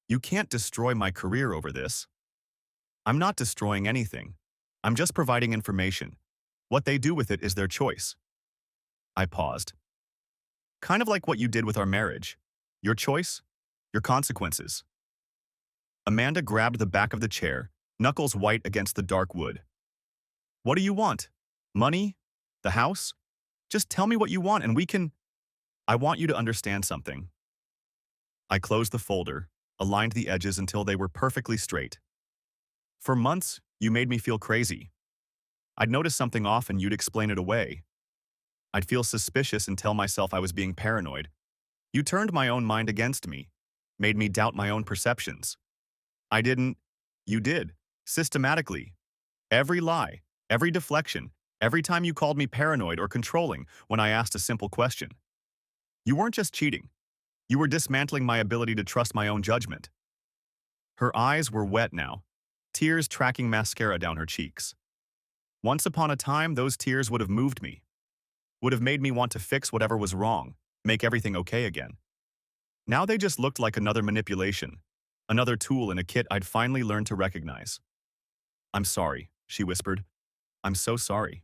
S1: You can't destroy my career over this. I'm not destroying anything. I'm just providing information. What they do with it is their choice. I paused. Kind of like what you did with our marriage. Your choice, your consequences. Amanda grabbed the back of the chair, knuckles white against the dark wood. What do you want? Money? The house? Just tell me what you want and we can… I want you to understand something. I closed the folder, aligned the edges until they were perfectly straight. For months, you made me feel crazy. I'd notice something off and you'd explain it away. I'd feel suspicious and tell myself I was being paranoid. You turned my own mind against me, made me doubt my own perceptions. I didn't. You did. Systematically. Every lie, every deflection, every time you called me paranoid or controlling when I asked a simple question. You weren't just cheating. You were dismantling my ability to trust my own judgment. Her eyes were wet now, tears tracking mascara down her cheeks. Once upon a time, those tears would have moved me, would have made me want to fix whatever was wrong, make everything okay again. Now they just looked like another manipulation, another tool in a kit I'd finally learned to recognize. I'm sorry, she whispered. I'm so sorry.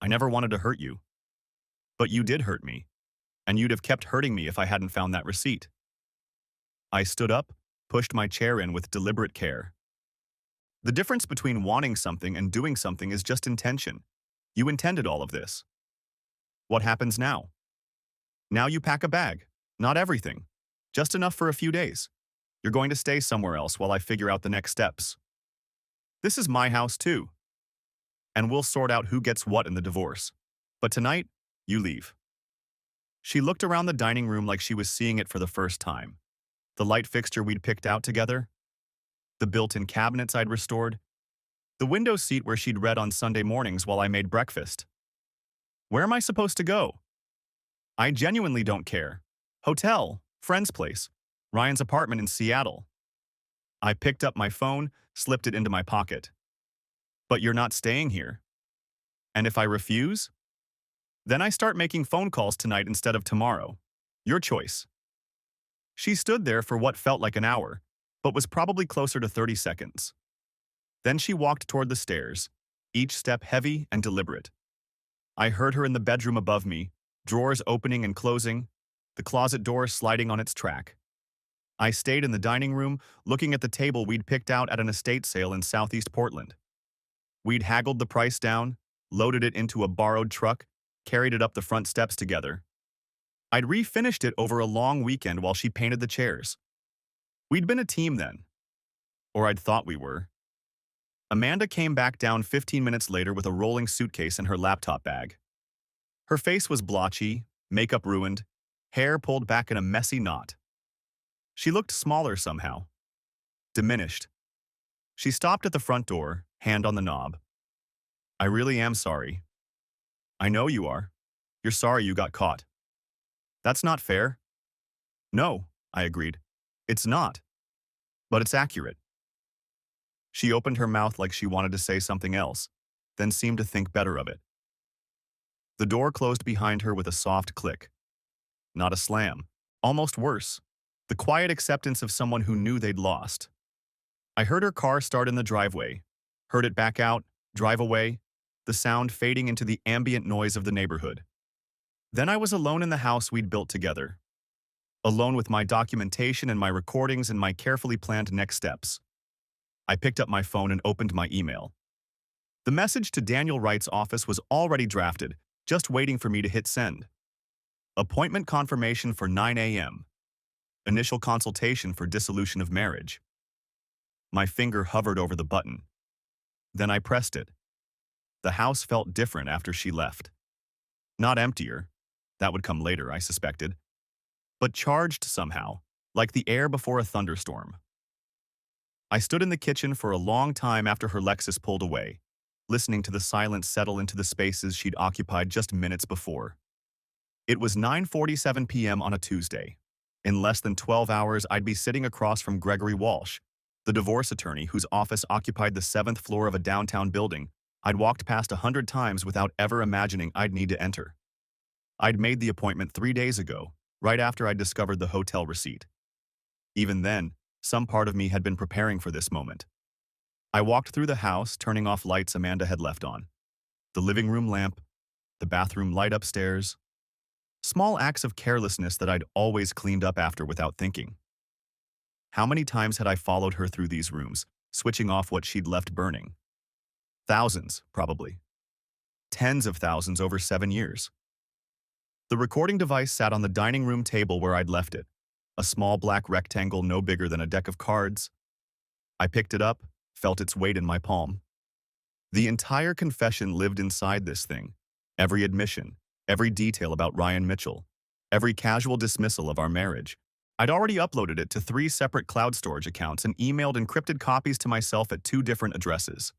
S1: I never wanted to hurt you. But you did hurt me, and you'd have kept hurting me if I hadn't found that receipt. I stood up, pushed my chair in with deliberate care. The difference between wanting something and doing something is just intention. You intended all of this. What happens now? Now you pack a bag. Not everything. Just enough for a few days. You're going to stay somewhere else while I figure out the next steps. This is my house too. And we'll sort out who gets what in the divorce. But tonight, you leave. She looked around the dining room like she was seeing it for the first time. The light fixture we'd picked out together, the built-in cabinets I'd restored, the window seat where she'd read on Sunday mornings while I made breakfast. Where am I supposed to go? I genuinely don't care. Hotel, friend's place, Ryan's apartment in Seattle. I picked up my phone, slipped it into my pocket. But you're not staying here. And if I refuse? Then I start making phone calls tonight instead of tomorrow. Your choice. She stood there for what felt like an hour, but was probably closer to 30 seconds. Then she walked toward the stairs, each step heavy and deliberate. I heard her in the bedroom above me, drawers opening and closing, the closet door sliding on its track. I stayed in the dining room, looking at the table we'd picked out at an estate sale in Southeast Portland. We'd haggled the price down, loaded it into a borrowed truck, carried it up the front steps together. I'd refinished it over a long weekend while she painted the chairs. We'd been a team then. Or I'd thought we were. Amanda came back down 15 minutes later with a rolling suitcase and her laptop bag. Her face was blotchy, makeup ruined, hair pulled back in a messy knot. She looked smaller somehow. Diminished. She stopped at the front door, hand on the knob. I really am sorry. I know you are. You're sorry you got caught. That's not fair. No, I agreed. It's not. But it's accurate. She opened her mouth like she wanted to say something else, then seemed to think better of it. The door closed behind her with a soft click. Not a slam. Almost worse. The quiet acceptance of someone who knew they'd lost. I heard her car start in the driveway, heard it back out, drive away, the sound fading into the ambient noise of the neighborhood. Then I was alone in the house we'd built together. Alone with my documentation and my recordings and my carefully planned next steps. I picked up my phone and opened my email. The message to Daniel Wright's office was already drafted, just waiting for me to hit send. Appointment confirmation for 9 a.m. Initial consultation for dissolution of marriage. My finger hovered over the button. Then I pressed it. The house felt different after she left. Not emptier. That would come later, I suspected. But charged somehow, like the air before a thunderstorm. I stood in the kitchen for a long time after her Lexus pulled away, listening to the silence settle into the spaces she'd occupied just minutes before. It was 9:47 p.m. on a Tuesday. In less than 12 hours, I'd be sitting across from Gregory Walsh, the divorce attorney whose office occupied the 7th floor of a downtown building I'd walked past 100 times without ever imagining I'd need to enter. I'd made the appointment 3 days ago, right after I'd discovered the hotel receipt. Even then, some part of me had been preparing for this moment. I walked through the house, turning off lights Amanda had left on. The living room lamp, the bathroom light upstairs. Small acts of carelessness that I'd always cleaned up after without thinking. How many times had I followed her through these rooms, switching off what she'd left burning? Thousands, probably. Tens of thousands over 7 years. The recording device sat on the dining room table where I'd left it, a small black rectangle no bigger than a deck of cards. I picked it up, felt its weight in my palm. The entire confession lived inside this thing. Every admission, every detail about Ryan Mitchell, every casual dismissal of our marriage. I'd already uploaded it to 3 separate cloud storage accounts and emailed encrypted copies to myself at 2 different addresses.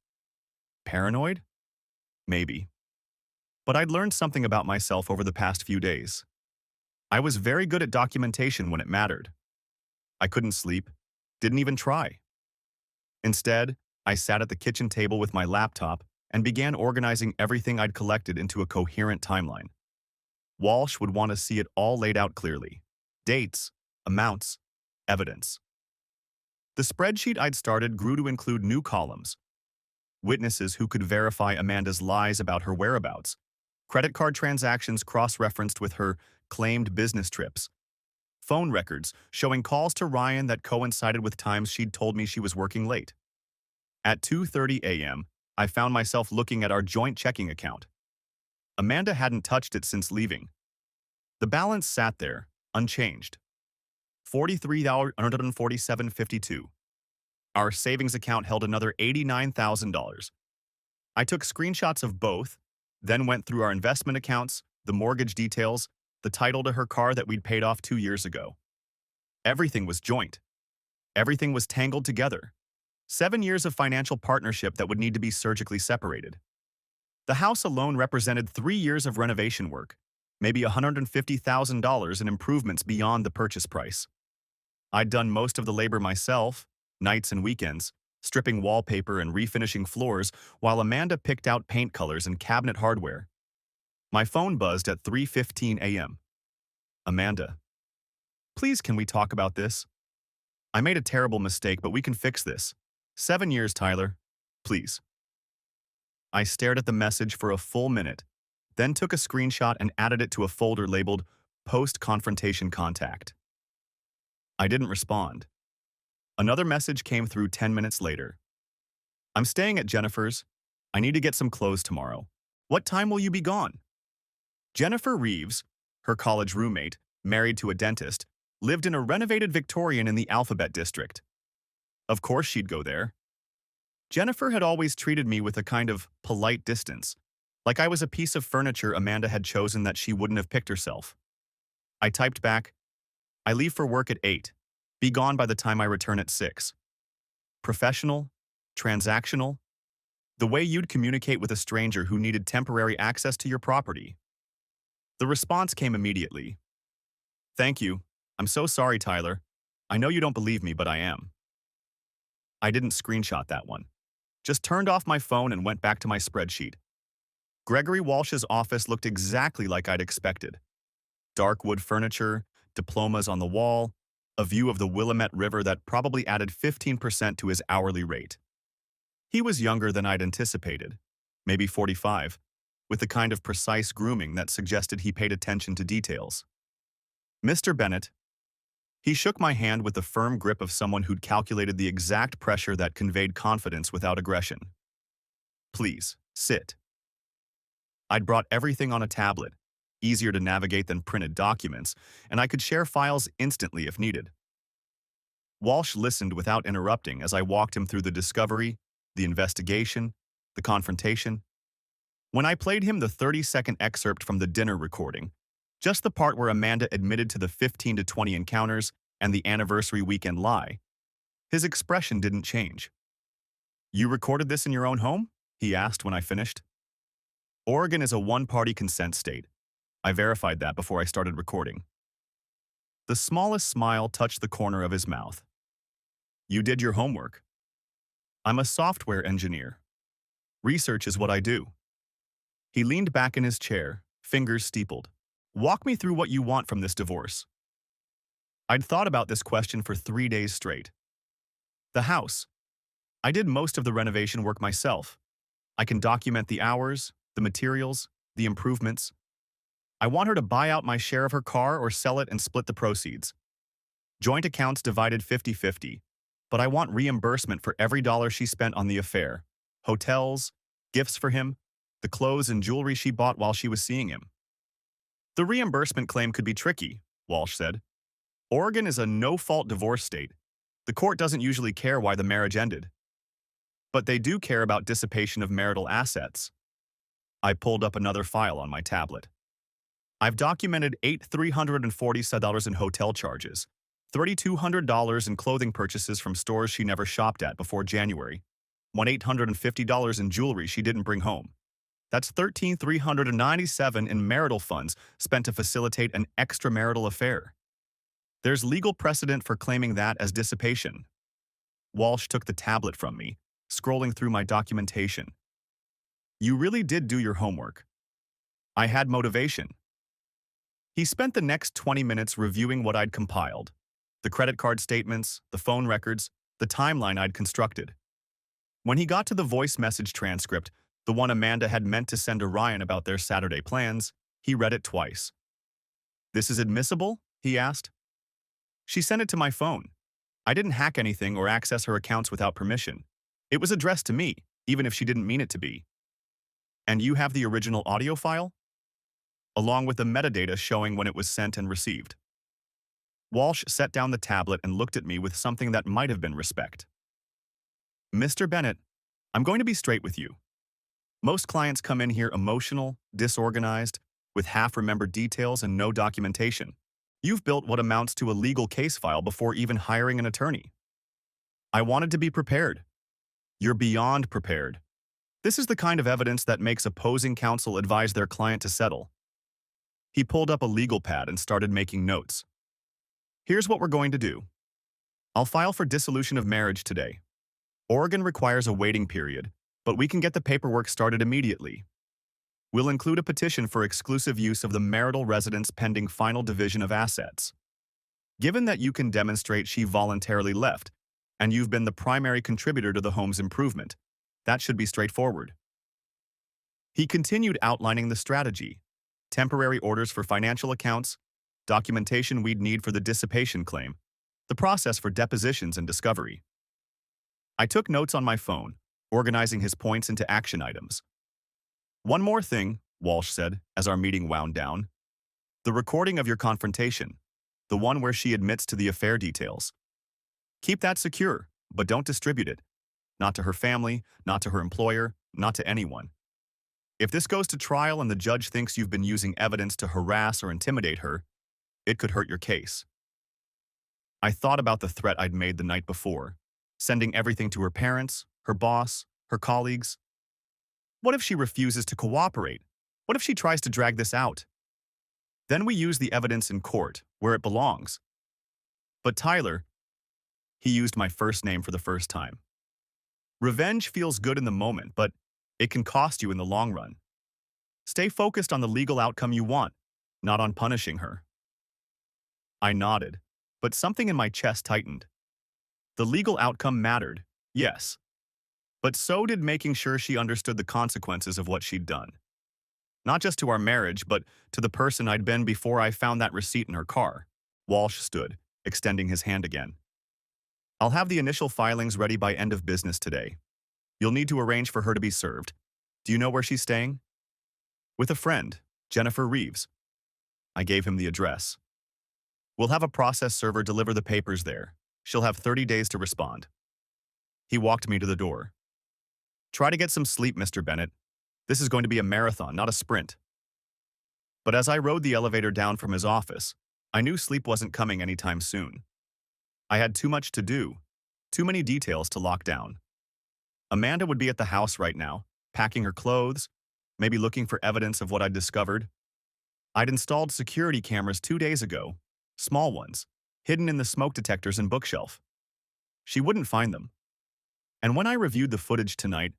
S1: Paranoid? Maybe. But I'd learned something about myself over the past few days. I was very good at documentation when it mattered. I couldn't sleep, didn't even try. Instead, I sat at the kitchen table with my laptop and began organizing everything I'd collected into a coherent timeline. Walsh would want to see it all laid out clearly. Dates, amounts, evidence. The spreadsheet I'd started grew to include new columns. Witnesses who could verify Amanda's lies about her whereabouts. Credit card transactions cross-referenced with her claimed business trips. Phone records showing calls to Ryan that coincided with times she'd told me she was working late. At 2:30 a.m., I found myself looking at our joint checking account. Amanda hadn't touched it since leaving. The balance sat there, unchanged. $43,147.52. Our savings account held another $89,000. I took screenshots of both, then went through our investment accounts, the mortgage details, the title to her car that we'd paid off 2 years ago. Everything was joint. Everything was tangled together. 7 years of financial partnership that would need to be surgically separated. The house alone represented 3 years of renovation work, maybe $150,000 in improvements beyond the purchase price. I'd done most of the labor myself, nights and weekends, stripping wallpaper and refinishing floors, while Amanda picked out paint colors and cabinet hardware. My phone buzzed at 3:15 a.m. Amanda. Please, can we talk about this? I made a terrible mistake, but we can fix this. 7 years, Tyler. Please. I stared at the message for a full minute, then took a screenshot and added it to a folder labeled Post-Confrontation Contact. I didn't respond. Another message came through 10 minutes later. I'm staying at Jennifer's. I need to get some clothes tomorrow. What time will you be gone? Jennifer Reeves, her college roommate, married to a dentist, lived in a renovated Victorian in the Alphabet District. Of course she'd go there. Jennifer had always treated me with a kind of polite distance, like I was a piece of furniture Amanda had chosen that she wouldn't have picked herself. I typed back, I leave for work at 8. Be gone by the time I return at 6. Professional? Transactional? The way you'd communicate with a stranger who needed temporary access to your property. The response came immediately. Thank you. I'm so sorry, Tyler. I know you don't believe me, but I am. I didn't screenshot that one. Just turned off my phone and went back to my spreadsheet. Gregory Walsh's office looked exactly like I'd expected. Dark wood furniture, diplomas on the wall, a view of the Willamette River that probably added 15% to his hourly rate. He was younger than I'd anticipated, maybe 45, with the kind of precise grooming that suggested he paid attention to details. Mr. Bennett. He shook my hand with the firm grip of someone who'd calculated the exact pressure that conveyed confidence without aggression. Please, sit. I'd brought everything on a tablet, easier to navigate than printed documents, and I could share files instantly if needed. Walsh listened without interrupting as I walked him through the discovery, the investigation, the confrontation. When I played him the 30-second excerpt from the dinner recording, just the part where Amanda admitted to the 15 to 20 encounters and the anniversary weekend lie, his expression didn't change. You recorded this in your own home? He asked when I finished. Oregon is a one-party consent state. I verified that before I started recording. The smallest smile touched the corner of his mouth. You did your homework. I'm a software engineer. Research is what I do. He leaned back in his chair, fingers steepled. Walk me through what you want from this divorce. I'd thought about this question for 3 days straight. The house. I did most of the renovation work myself. I can document the hours, the materials, the improvements. I want her to buy out my share of her car or sell it and split the proceeds. Joint accounts divided 50-50, but I want reimbursement for every dollar she spent on the affair. Hotels, gifts for him, the clothes and jewelry she bought while she was seeing him. The reimbursement claim could be tricky, Walsh said. Oregon is a no-fault divorce state. The court doesn't usually care why the marriage ended. But they do care about dissipation of marital assets. I pulled up another file on my tablet. I've documented $8,340 in hotel charges, $3,200 in clothing purchases from stores she never shopped at before January, $1,850 in jewelry she didn't bring home. That's $13,397 in marital funds spent to facilitate an extramarital affair. There's legal precedent for claiming that as dissipation. Walsh took the tablet from me, scrolling through my documentation. You really did do your homework. I had motivation. He spent the next 20 minutes reviewing what I'd compiled, the credit card statements, the phone records, the timeline I'd constructed. When he got to the voice message transcript, the one Amanda had meant to send to Ryan about their Saturday plans, he read it twice. This is admissible? He asked. She sent it to my phone. I didn't hack anything or access her accounts without permission. It was addressed to me, even if she didn't mean it to be. And you have the original audio file? Along with the metadata showing when it was sent and received. Walsh set down the tablet and looked at me with something that might have been respect. Mr. Bennett, I'm going to be straight with you. Most clients come in here emotional, disorganized, with half-remembered details and no documentation. You've built what amounts to a legal case file before even hiring an attorney. I wanted to be prepared. You're beyond prepared. This is the kind of evidence that makes opposing counsel advise their client to settle. He pulled up a legal pad and started making notes. Here's what we're going to do. I'll file for dissolution of marriage today. Oregon requires a waiting period, but we can get the paperwork started immediately. We'll include a petition for exclusive use of the marital residence pending final division of assets. Given that you can demonstrate she voluntarily left, and you've been the primary contributor to the home's improvement, that should be straightforward. He continued outlining the strategy: temporary orders for financial accounts, documentation we'd need for the dissipation claim, the process for depositions and discovery. I took notes on my phone, organizing his points into action items. One more thing, Walsh said as our meeting wound down. The recording of your confrontation, the one where she admits to the affair details. Keep that secure, but don't distribute it. Not to her family, not to her employer, not to anyone. If this goes to trial and the judge thinks you've been using evidence to harass or intimidate her, it could hurt your case. I thought about the threat I'd made the night before, sending everything to her parents, her boss, her colleagues. What if she refuses to cooperate? What if she tries to drag this out? Then we use the evidence in court, where it belongs. But Tyler, he used my first name for the first time. Revenge feels good in the moment, but it can cost you in the long run. Stay focused on the legal outcome you want, not on punishing her. I nodded, but something in my chest tightened. The legal outcome mattered, yes. But so did making sure she understood the consequences of what she'd done. Not just to our marriage, but to the person I'd been before I found that receipt in her car. Walsh stood, extending his hand again. I'll have the initial filings ready by end of business today. You'll need to arrange for her to be served. Do you know where she's staying? With a friend, Jennifer Reeves. I gave him the address. We'll have a process server deliver the papers there. She'll have 30 days to respond. He walked me to the door. Try to get some sleep, Mr. Bennett. This is going to be a marathon, not a sprint. But as I rode the elevator down from his office, I knew sleep wasn't coming anytime soon. I had too much to do, too many details to lock down. Amanda would be at the house right now, packing her clothes, maybe looking for evidence of what I'd discovered. I'd installed security cameras 2 days ago, small ones, hidden in the smoke detectors and bookshelf. She wouldn't find them. And when I reviewed the footage tonight,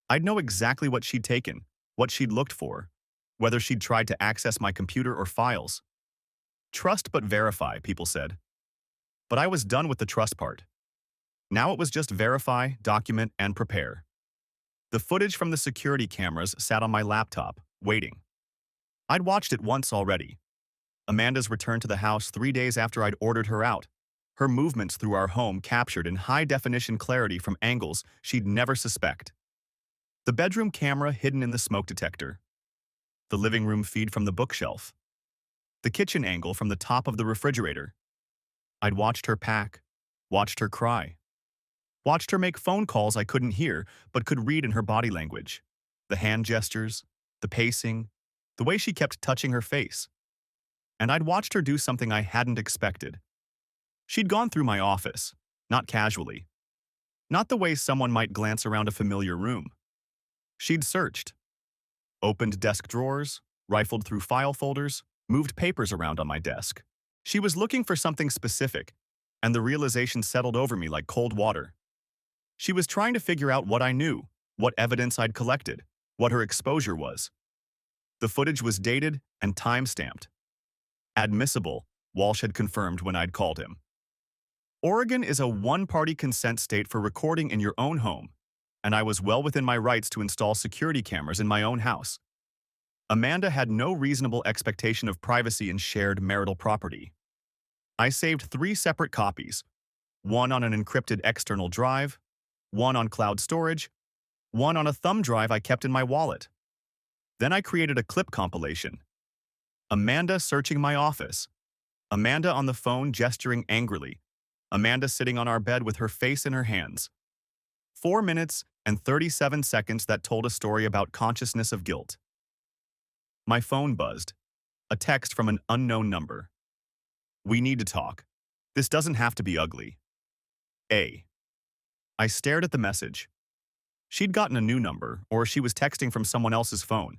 S1: I'd know exactly what she'd taken, what she'd looked for, whether she'd tried to access my computer or files. Trust but verify, people said. But I was done with the trust part. Now it was just verify, document, and prepare. The footage from the security cameras sat on my laptop, waiting. I'd watched it once already. Amanda's return to the house 3 days after I'd ordered her out. Her movements through our home captured in high-definition clarity from angles she'd never suspect. The bedroom camera hidden in the smoke detector. The living room feed from the bookshelf. The kitchen angle from the top of the refrigerator. I'd watched her pack, watched her cry, watched her make phone calls I couldn't hear but could read in her body language. The hand gestures, the pacing, the way she kept touching her face. And I'd watched her do something I hadn't expected. She'd gone through my office, not casually. Not the way someone might glance around a familiar room. She'd searched. Opened desk drawers, rifled through file folders, moved papers around on my desk. She was looking for something specific, and the realization settled over me like cold water. She was trying to figure out what I knew, what evidence I'd collected, what her exposure was. The footage was dated and time-stamped. Admissible, Walsh had confirmed when I'd called him. Oregon is a one-party consent state for recording in your own home, and I was well within my rights to install security cameras in my own house. Amanda had no reasonable expectation of privacy in shared marital property. I saved 3 separate copies, one on an encrypted external drive, one on cloud storage, one on a thumb drive I kept in my wallet. Then I created a clip compilation. Amanda searching my office. Amanda on the phone gesturing angrily. Amanda sitting on our bed with her face in her hands. 4 minutes and 37 seconds that told a story about consciousness of guilt. My phone buzzed. A text from an unknown number. We need to talk. This doesn't have to be ugly. A. I stared at the message. She'd gotten a new number, or she was texting from someone else's phone.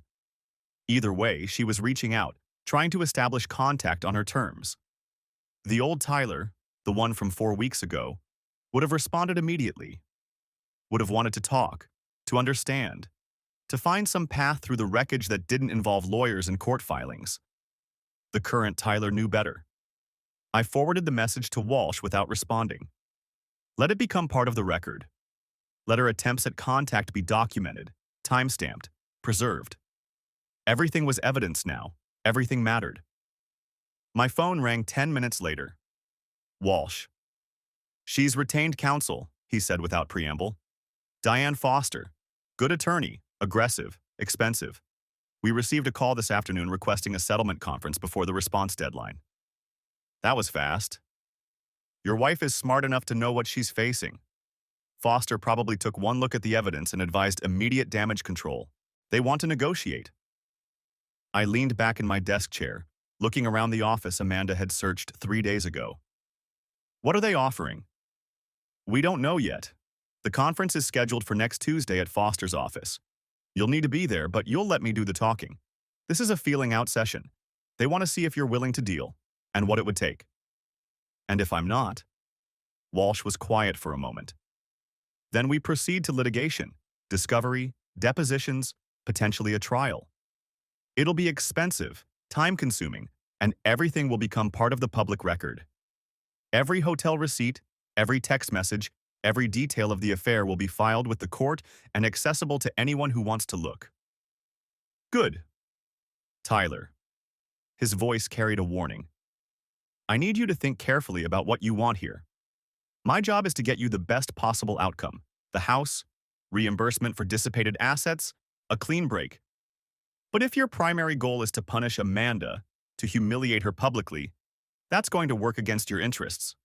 S1: Either way, she was reaching out, trying to establish contact on her terms. The old Tyler, the one from 4 weeks ago, would have responded immediately. Would have wanted to talk, to understand, to find some path through the wreckage that didn't involve lawyers and court filings. The current Tyler knew better. I forwarded the message to Walsh without responding. Let it become part of the record. Let her attempts at contact be documented, time-stamped, preserved. Everything was evidence now. Everything mattered. My phone rang 10 minutes later. Walsh. She's retained counsel, he said without preamble. Diane Foster. Good attorney, aggressive, expensive. We received a call this afternoon requesting a settlement conference before the response deadline. That was fast. Your wife is smart enough to know what she's facing. Foster probably took one look at the evidence and advised immediate damage control. They want to negotiate. I leaned back in my desk chair, looking around the office Amanda had searched 3 days ago. What are they offering? We don't know yet. The conference is scheduled for next Tuesday at Foster's office. You'll need to be there, but you'll let me do the talking. This is a feeling out session. They want to see if you're willing to deal, and what it would take. And if I'm not? Walsh was quiet for a moment. Then we proceed to litigation, discovery, depositions, potentially a trial. It'll be expensive, time-consuming, and everything will become part of the public record. Every hotel receipt, every text message, every detail of the affair will be filed with the court and accessible to anyone who wants to look. Good. Tyler. His voice carried a warning. I need you to think carefully about what you want here. My job is to get you the best possible outcome. The house, reimbursement for dissipated assets, a clean break. But if your primary goal is to punish Amanda, to humiliate her publicly, that's going to work against your interests.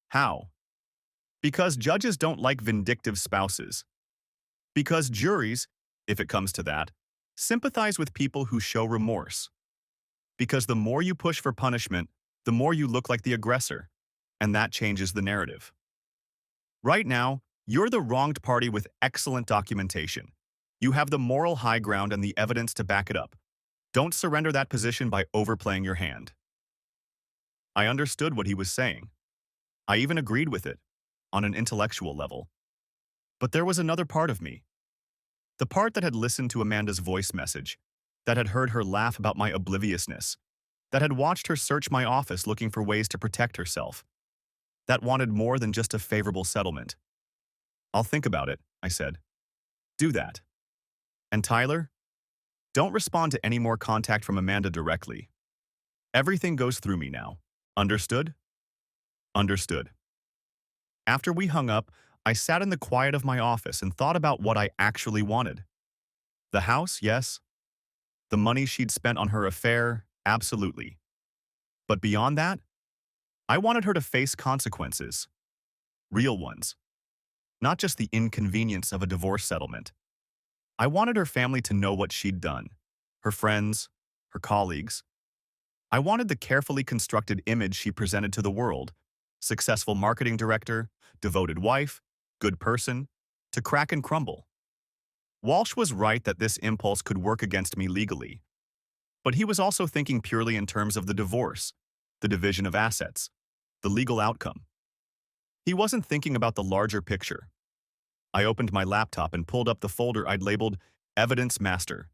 S1: How? Because judges don't like vindictive spouses. Because juries, if it comes to that, sympathize with people who show remorse. Because the more you push for punishment, the more you look like the aggressor, and that changes the narrative. Right now, you're the wronged party with excellent documentation. You have the moral high ground and the evidence to back it up. Don't surrender that position by overplaying your hand. I understood what he was saying. I even agreed with it, on an intellectual level. But there was another part of me. The part that had listened to Amanda's voice message, that had heard her laugh about my obliviousness, that had watched her search my office looking for ways to protect herself, that wanted more than just a favorable settlement. I'll think about it, I said. Do that. And Tyler, don't respond to any more contact from Amanda directly. Everything goes through me now. Understood? Understood. After we hung up, I sat in the quiet of my office and thought about what I actually wanted. The house, yes. The money she'd spent on her affair, absolutely. But beyond that, I wanted her to face consequences. Real ones. Not just the inconvenience of a divorce settlement. I wanted her family to know what she'd done. Her friends, her colleagues. I wanted the carefully constructed image she presented to the world. Successful marketing director, devoted wife, good person, to crack and crumble. Walsh was right that this impulse could work against me legally. But he was also thinking purely in terms of the divorce, the division of assets, the legal outcome. He wasn't thinking about the larger picture. I opened my laptop and pulled up the folder I'd labeled Evidence Master.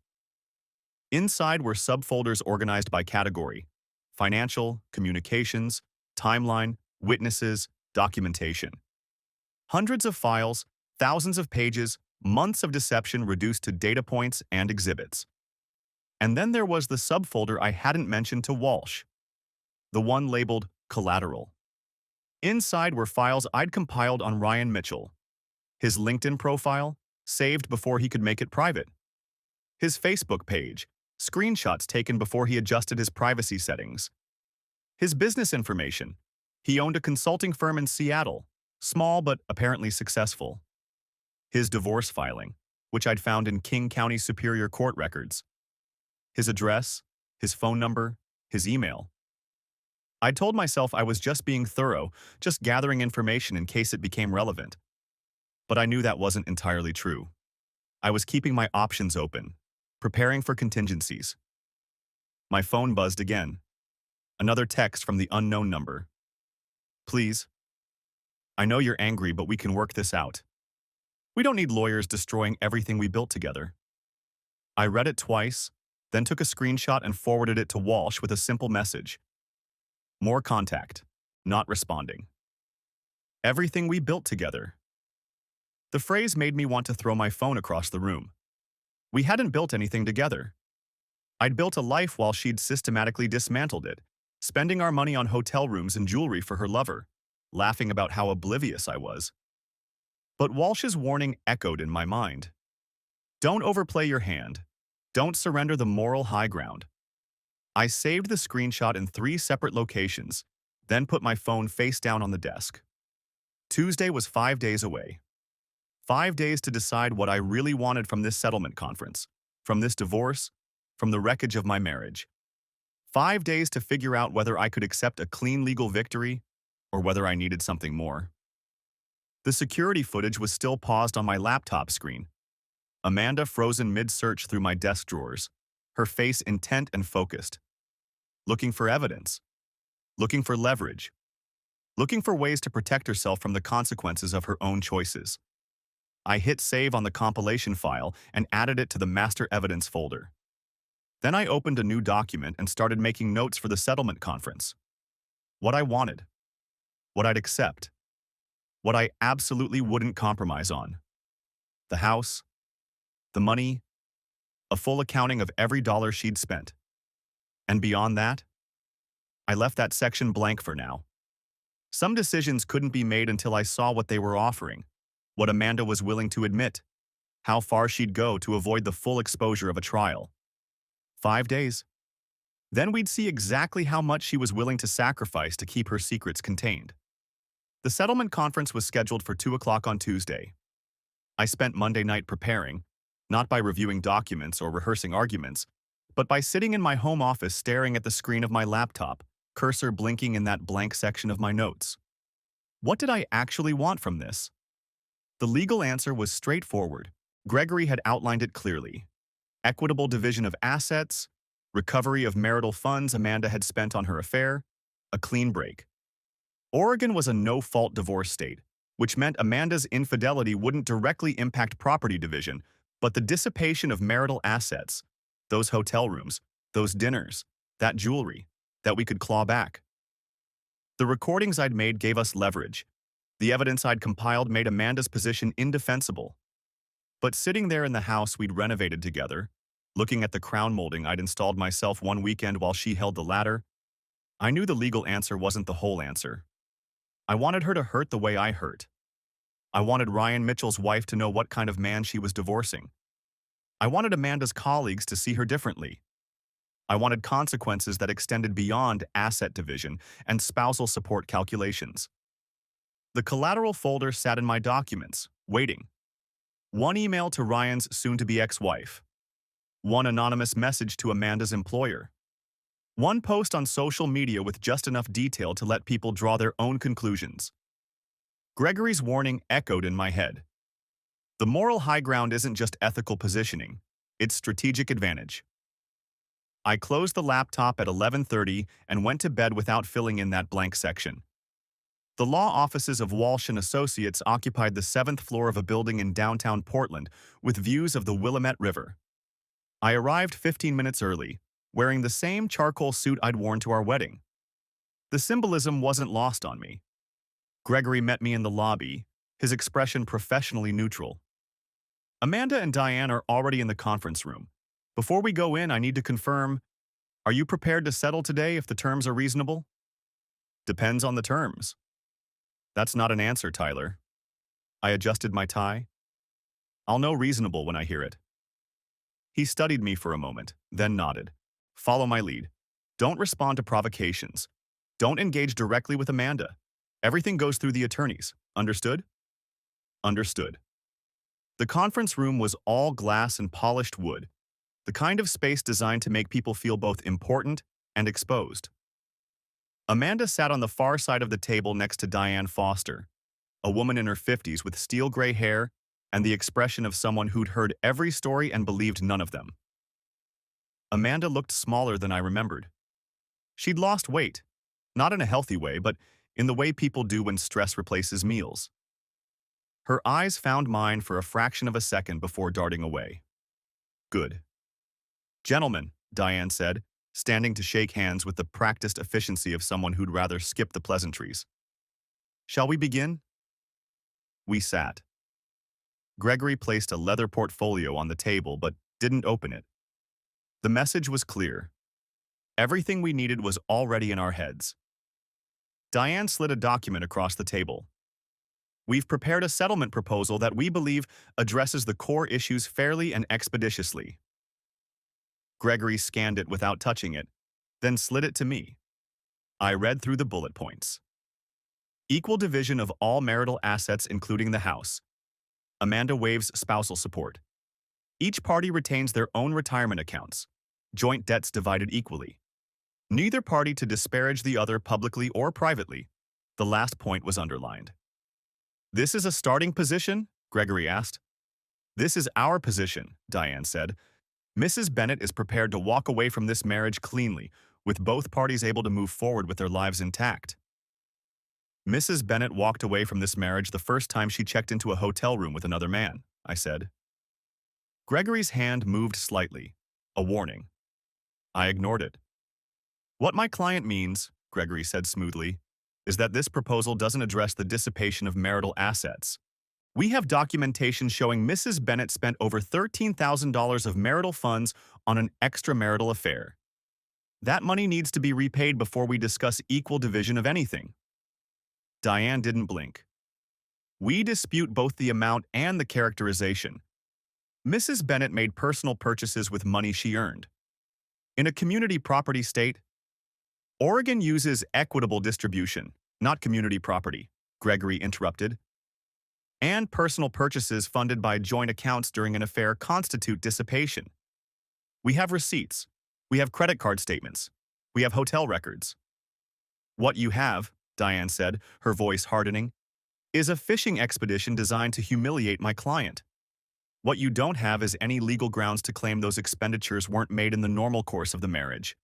S1: Inside were subfolders organized by category: financial, communications, timeline, witnesses, documentation. Hundreds of files, thousands of pages, months of deception reduced to data points and exhibits. And then there was the subfolder I hadn't mentioned to Walsh, the one labeled Collateral. Inside were files I'd compiled on Ryan Mitchell, his LinkedIn profile, saved before he could make it private, his Facebook page, screenshots taken before he adjusted his privacy settings, his business information. He owned a consulting firm in Seattle, small but apparently successful. His divorce filing, which I'd found in King County Superior Court records. His address, his phone number, his email. I told myself I was just being thorough, just gathering information in case it became relevant. But I knew that wasn't entirely true. I was keeping my options open, preparing for contingencies. My phone buzzed again. Another text from the unknown number. Please. I know you're angry, but we can work this out. We don't need lawyers destroying everything we built together. I read it twice, then took a screenshot and forwarded it to Walsh with a simple message. More contact. Not responding. Everything we built together. The phrase made me want to throw my phone across the room. We hadn't built anything together. I'd built a life while she'd systematically dismantled it, spending our money on hotel rooms and jewelry for her lover, laughing about how oblivious I was. But Walsh's warning echoed in my mind. Don't overplay your hand. Don't surrender the moral high ground. I saved the screenshot in 3 separate locations, then put my phone face down on the desk. Tuesday was 5 days away. 5 days to decide what I really wanted from this settlement conference, from this divorce, from the wreckage of my marriage. 5 days to figure out whether I could accept a clean legal victory or whether I needed something more. The security footage was still paused on my laptop screen. Amanda frozen mid-search through my desk drawers, her face intent and focused. Looking for evidence. Looking for leverage. Looking for ways to protect herself from the consequences of her own choices. I hit save on the compilation file and added it to the master evidence folder. Then I opened a new document and started making notes for the settlement conference. What I wanted. What I'd accept. What I absolutely wouldn't compromise on. The house. The money. A full accounting of every dollar she'd spent. And beyond that, I left that section blank for now. Some decisions couldn't be made until I saw what they were offering, what Amanda was willing to admit, how far she'd go to avoid the full exposure of a trial. 5 days. Then we'd see exactly how much she was willing to sacrifice to keep her secrets contained. The settlement conference was scheduled for 2 o'clock on Tuesday. I spent Monday night preparing, not by reviewing documents or rehearsing arguments, but by sitting in my home office staring at the screen of my laptop, cursor blinking in that blank section of my notes. What did I actually want from this? The legal answer was straightforward. Gregory had outlined it clearly. Equitable division of assets, recovery of marital funds Amanda had spent on her affair, a clean break. Oregon was a no-fault divorce state, which meant Amanda's infidelity wouldn't directly impact property division, but the dissipation of marital assets, those hotel rooms, those dinners, that jewelry, that we could claw back. The recordings I'd made gave us leverage. The evidence I'd compiled made Amanda's position indefensible. But sitting there in the house we'd renovated together, looking at the crown molding I'd installed myself one weekend while she held the ladder, I knew the legal answer wasn't the whole answer. I wanted her to hurt the way I hurt. I wanted Ryan Mitchell's wife to know what kind of man she was divorcing. I wanted Amanda's colleagues to see her differently. I wanted consequences that extended beyond asset division and spousal support calculations. The collateral folder sat in my documents, waiting. One email to Ryan's soon-to-be ex-wife. One anonymous message to Amanda's employer. One post on social media with just enough detail to let people draw their own conclusions. Gregory's warning echoed in my head. The moral high ground isn't just ethical positioning, it's strategic advantage. I closed the laptop at 11:30 and went to bed without filling in that blank section. The law offices of Walsh & Associates occupied the 7th floor of a building in downtown Portland with views of the Willamette River. I arrived 15 minutes early, wearing the same charcoal suit I'd worn to our wedding. The symbolism wasn't lost on me. Gregory met me in the lobby, his expression professionally neutral. Amanda and Diane are already in the conference room. Before we go in, I need to confirm, are you prepared to settle today if the terms are reasonable? Depends on the terms. That's not an answer, Tyler. I adjusted my tie. I'll know reasonable when I hear it. He studied me for a moment, then nodded. Follow my lead. Don't respond to provocations. Don't engage directly with Amanda. Everything goes through the attorneys. Understood? Understood. The conference room was all glass and polished wood, the kind of space designed to make people feel both important and exposed. Amanda sat on the far side of the table next to Diane Foster, a woman in her 50s with steel gray hair and the expression of someone who'd heard every story and believed none of them. Amanda looked smaller than I remembered. She'd lost weight, not in a healthy way, but in the way people do when stress replaces meals. Her eyes found mine for a fraction of a second before darting away. Good. Gentlemen, Diane said, standing to shake hands with the practiced efficiency of someone who'd rather skip the pleasantries. Shall we begin? We sat. Gregory placed a leather portfolio on the table but didn't open it. The message was clear. Everything we needed was already in our heads. Diane slid a document across the table. We've prepared a settlement proposal that we believe addresses the core issues fairly and expeditiously. Gregory scanned it without touching it, then slid it to me. I read through the bullet points. Equal division of all marital assets including the house. Amanda waives spousal support. Each party retains their own retirement accounts. Joint debts divided equally. Neither party to disparage the other publicly or privately. The last point was underlined. This is a starting position? Gregory asked. This is our position, Diane said. Mrs. Bennett is prepared to walk away from this marriage cleanly, with both parties able to move forward with their lives intact. Mrs. Bennett walked away from this marriage the first time she checked into a hotel room with another man, I said. Gregory's hand moved slightly, a warning. I ignored it. What my client means, Gregory said smoothly, is that this proposal doesn't address the dissipation of marital assets. We have documentation showing Mrs. Bennett spent over $13,000 of marital funds on an extramarital affair. That money needs to be repaid before we discuss equal division of anything. Diane didn't blink. We dispute both the amount and the characterization. Mrs. Bennett made personal purchases with money she earned. In a community property state, Oregon uses equitable distribution, not community property, Gregory interrupted. And personal purchases funded by joint accounts during an affair constitute dissipation. We have receipts. We have credit card statements. We have hotel records. What you have, Diane said, her voice hardening, is a fishing expedition designed to humiliate my client. What you don't have is any legal grounds to claim those expenditures weren't made in the normal course of the marriage.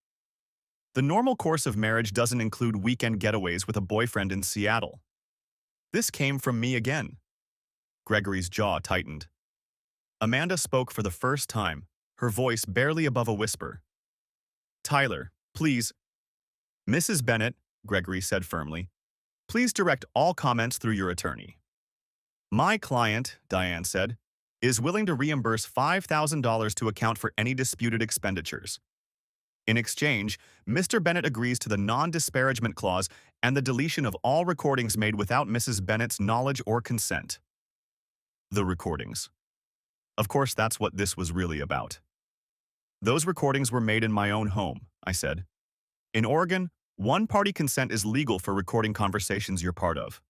S1: The normal course of marriage doesn't include weekend getaways with a boyfriend in Seattle. This came from me again. Gregory's jaw tightened. Amanda spoke for the first time, her voice barely above a whisper. Tyler, please. Mrs. Bennett, Gregory said firmly, please direct all comments through your attorney. My client, Diane said, is willing to reimburse $5,000 to account for any disputed expenditures. In exchange, Mr. Bennett agrees to the non-disparagement clause and the deletion of all recordings made without Mrs. Bennett's knowledge or consent. The recordings. Of course, that's what this was really about. Those recordings were made in my own home, I said. In Oregon, one-party consent is legal for recording conversations you're part of.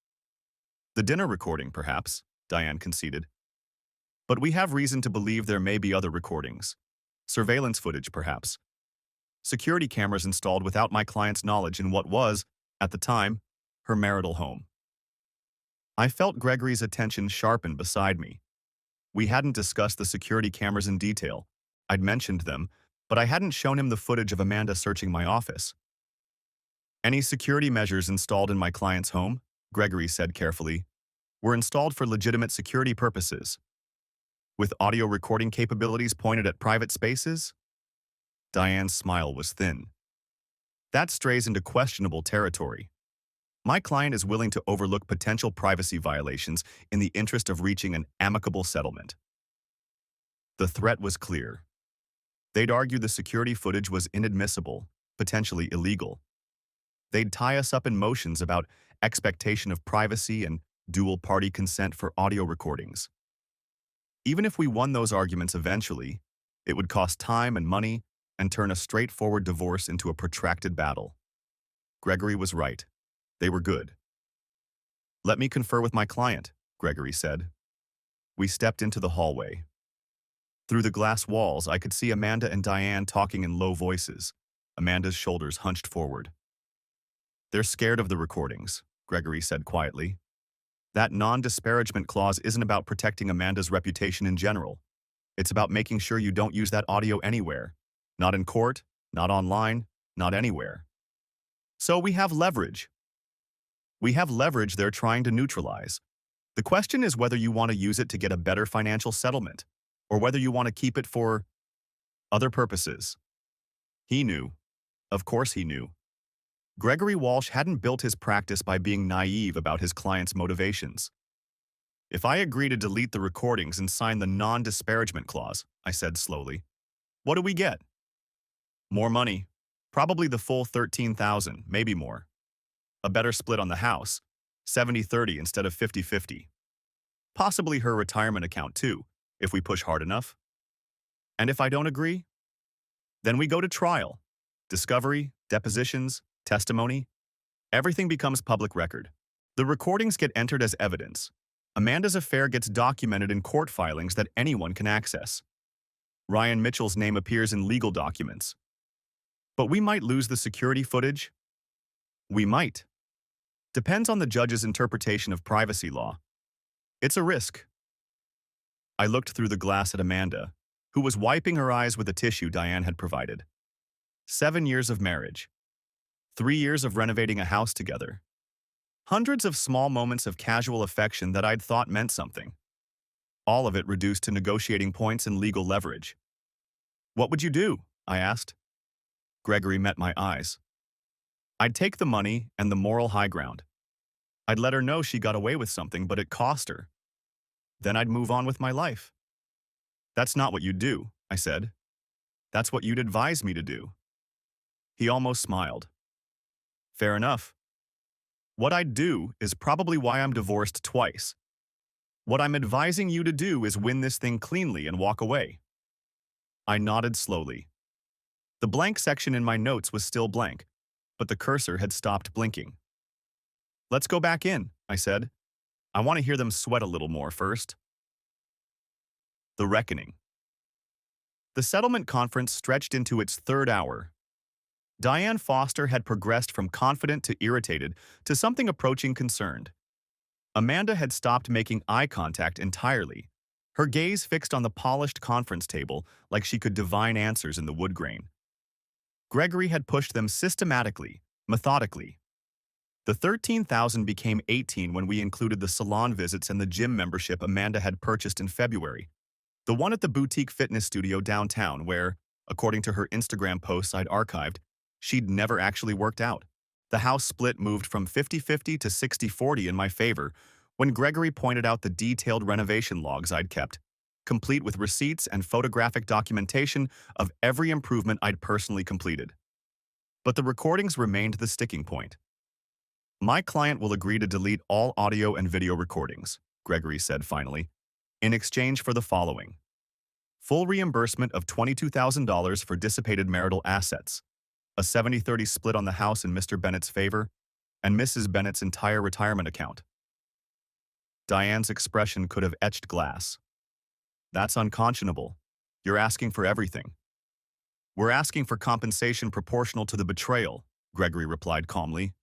S1: The dinner recording, perhaps, Diane conceded. But we have reason to believe there may be other recordings. Surveillance footage, perhaps. Security cameras installed without my client's knowledge in what was, at the time, her marital home. I felt Gregory's attention sharpen beside me. We hadn't discussed the security cameras in detail. I'd mentioned them, but I hadn't shown him the footage of Amanda searching my office. Any security measures installed in my client's home, Gregory said carefully, were installed for legitimate security purposes. With audio recording capabilities pointed at private spaces? Diane's smile was thin. That strays into questionable territory. My client is willing to overlook potential privacy violations in the interest of reaching an amicable settlement. The threat was clear. They'd argue the security footage was inadmissible, potentially illegal. They'd tie us up in motions about expectation of privacy and dual-party consent for audio recordings. Even if we won those arguments eventually, it would cost time and money and turn a straightforward divorce into a protracted battle. Gregory was right. They were good. Let me confer with my client, Gregory said. We stepped into the hallway. Through the glass walls, I could see Amanda and Diane talking in low voices, Amanda's shoulders hunched forward. They're scared of the recordings, Gregory said quietly. That non-disparagement clause isn't about protecting Amanda's reputation in general. It's about making sure you don't use that audio anywhere. Not in court, not online, not anywhere. So we have leverage. We have leverage they're trying to neutralize. The question is whether you want to use it to get a better financial settlement, or whether you want to keep it for other purposes. He knew. Of course he knew. Gregory Walsh hadn't built his practice by being naive about his client's motivations. If I agree to delete the recordings and sign the non-disparagement clause, I said slowly, what do we get? More money. Probably the full 13,000, maybe more. A better split on the house, 70-30 instead of 50-50. Possibly her retirement account too, if we push hard enough. And if I don't agree? Then we go to trial. Discovery, depositions, testimony. Everything becomes public record. The recordings get entered as evidence. Amanda's affair gets documented in court filings that anyone can access. Ryan Mitchell's name appears in legal documents. But we might lose the security footage. We might. Depends on the judge's interpretation of privacy law. It's a risk. I looked through the glass at Amanda, who was wiping her eyes with a tissue Diane had provided. 7 years of marriage. 3 years of renovating a house together. Hundreds of small moments of casual affection that I'd thought meant something. All of it reduced to negotiating points and legal leverage. What would you do? I asked. Gregory met my eyes. I'd take the money and the moral high ground. I'd let her know she got away with something, but it cost her. Then I'd move on with my life. That's not what you'd do, I said. That's what you'd advise me to do. He almost smiled. Fair enough. What I'd do is probably why I'm divorced twice. What I'm advising you to do is win this thing cleanly and walk away. I nodded slowly. The blank section in my notes was still blank, but the cursor had stopped blinking. Let's go back in, I said. I want to hear them sweat a little more first. The reckoning. The settlement conference stretched into its third hour. Diane Foster had progressed from confident to irritated to something approaching concerned. Amanda had stopped making eye contact entirely, her gaze fixed on the polished conference table like she could divine answers in the wood grain. Gregory had pushed them systematically, methodically. The 13,000 became 18 when we included the salon visits and the gym membership Amanda had purchased in February, the one at the boutique fitness studio downtown where, according to her Instagram posts I'd archived, she'd never actually worked out. The house split moved from 50-50 to 60-40 in my favor when Gregory pointed out the detailed renovation logs I'd kept, complete with receipts and photographic documentation of every improvement I'd personally completed. But the recordings remained the sticking point. My client will agree to delete all audio and video recordings, Gregory said finally, in exchange for the following. Full reimbursement of $22,000 for dissipated marital assets, a 70-30 split on the house in Mr. Bennett's favor, and Mrs. Bennett's entire retirement account. Diane's expression could have etched glass. That's unconscionable. You're asking for everything. We're asking for compensation proportional to the betrayal, Gregory replied calmly.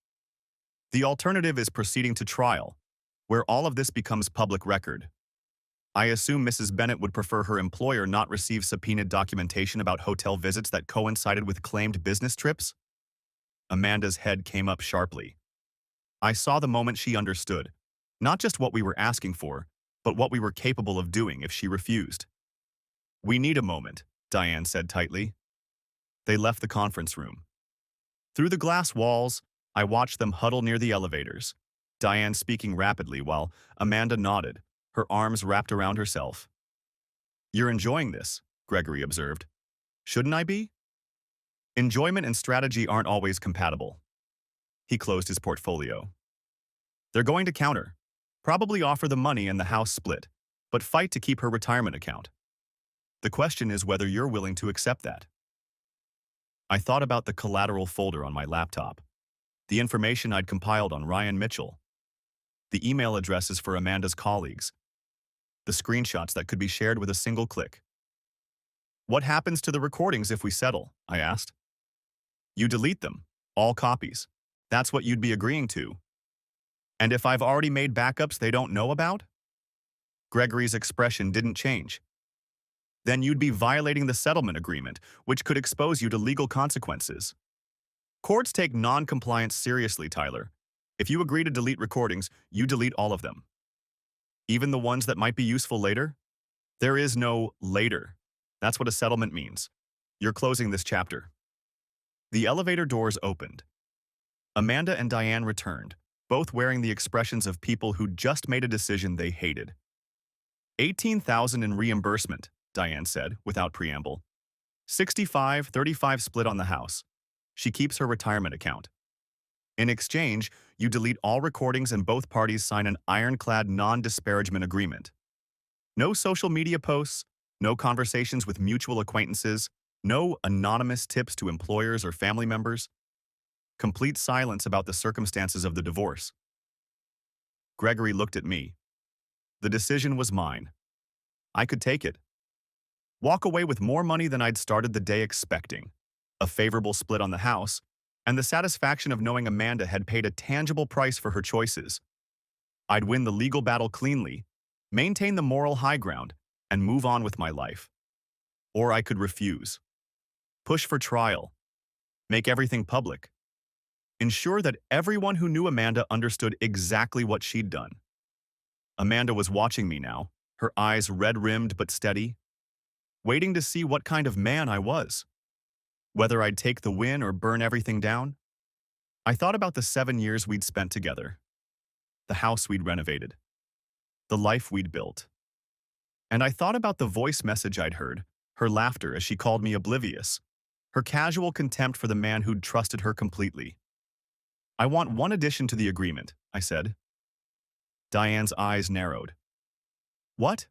S1: The alternative is proceeding to trial, where all of this becomes public record. I assume Mrs. Bennett would prefer her employer not receive subpoenaed documentation about hotel visits that coincided with claimed business trips? Amanda's head came up sharply. I saw the moment she understood, not just what we were asking for, but what we were capable of doing if she refused. We need a moment, Diane said tightly. They left the conference room. Through the glass walls, I watched them huddle near the elevators, Diane speaking rapidly while Amanda nodded, her arms wrapped around herself. You're enjoying this, Gregory observed. Shouldn't I be? Enjoyment and strategy aren't always compatible. He closed his portfolio. They're going to counter, probably offer the money and the house split, but fight to keep her retirement account. The question is whether you're willing to accept that. I thought about the collateral folder on my laptop, the information I'd compiled on Ryan Mitchell, the email addresses for Amanda's colleagues, the screenshots that could be shared with a single click. What happens to the recordings if we settle? I asked. You delete them, all copies. That's what you'd be agreeing to. And if I've already made backups they don't know about? Gregory's expression didn't change. Then you'd be violating the settlement agreement, which could expose you to legal consequences. Courts take non-compliance seriously, Tyler. If you agree to delete recordings, you delete all of them. Even the ones that might be useful later? There is no later. That's what a settlement means. You're closing this chapter. The elevator doors opened. Amanda and Diane returned, both wearing the expressions of people who just made a decision they hated. 18,000 in reimbursement, Diane said, without preamble. 65-35 split on the house. She keeps her retirement account. In exchange, you delete all recordings and both parties sign an ironclad non-disparagement agreement. No social media posts, no conversations with mutual acquaintances, no anonymous tips to employers or family members. Complete silence about the circumstances of the divorce. Gregory looked at me. The decision was mine. I could take it. Walk away with more money than I'd started the day expecting, a favorable split on the house, and the satisfaction of knowing Amanda had paid a tangible price for her choices. I'd win the legal battle cleanly, maintain the moral high ground, and move on with my life. Or I could refuse. Push for trial. Make everything public. Ensure that everyone who knew Amanda understood exactly what she'd done. Amanda was watching me now, her eyes red-rimmed but steady, waiting to see what kind of man I was. Whether I'd take the win or burn everything down. I thought about the 7 years we'd spent together, the house we'd renovated, the life we'd built. And I thought about the voice message I'd heard, her laughter as she called me oblivious, her casual contempt for the man who'd trusted her completely. I want one addition to the agreement, I said. Diane's eyes narrowed. What?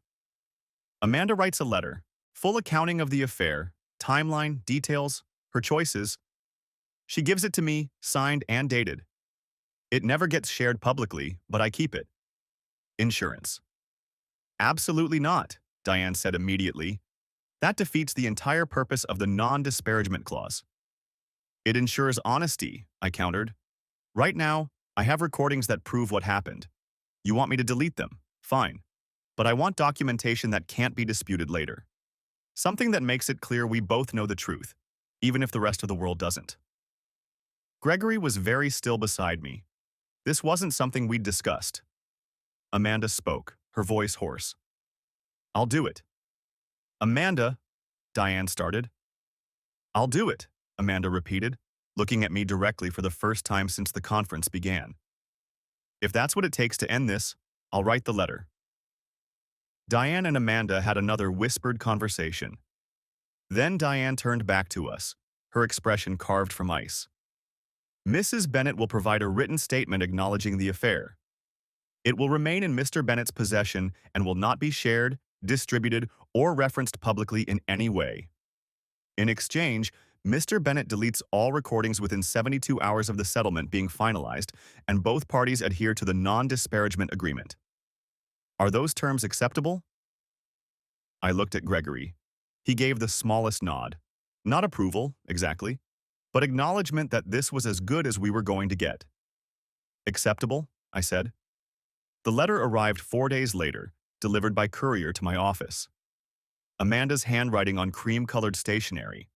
S1: Amanda writes a letter, full accounting of the affair, timeline, details, her choices. She gives it to me, signed and dated. It never gets shared publicly, but I keep it. Insurance. Absolutely not, Diane said immediately. That defeats the entire purpose of the non-disparagement clause. It ensures honesty, I countered. Right now, I have recordings that prove what happened. You want me to delete them? Fine. But I want documentation that can't be disputed later. Something that makes it clear we both know the truth, even if the rest of the world doesn't. Gregory was very still beside me. This wasn't something we'd discussed. Amanda spoke, her voice hoarse. I'll do it. Amanda, Diane started. I'll do it, Amanda repeated, looking at me directly for the first time since the conference began. If that's what it takes to end this, I'll write the letter. Diane and Amanda had another whispered conversation. Then Diane turned back to us, her expression carved from ice. Mrs. Bennett will provide a written statement acknowledging the affair. It will remain in Mr. Bennett's possession and will not be shared, distributed, or referenced publicly in any way. In exchange, Mr. Bennett deletes all recordings within 72 hours of the settlement being finalized, and both parties adhere to the non-disparagement agreement. Are those terms acceptable? I looked at Gregory. He gave the smallest nod. Not approval, exactly, but acknowledgement that this was as good as we were going to get. Acceptable, I said. The letter arrived 4 days later, delivered by courier to my office. Amanda's handwriting on cream-colored stationery.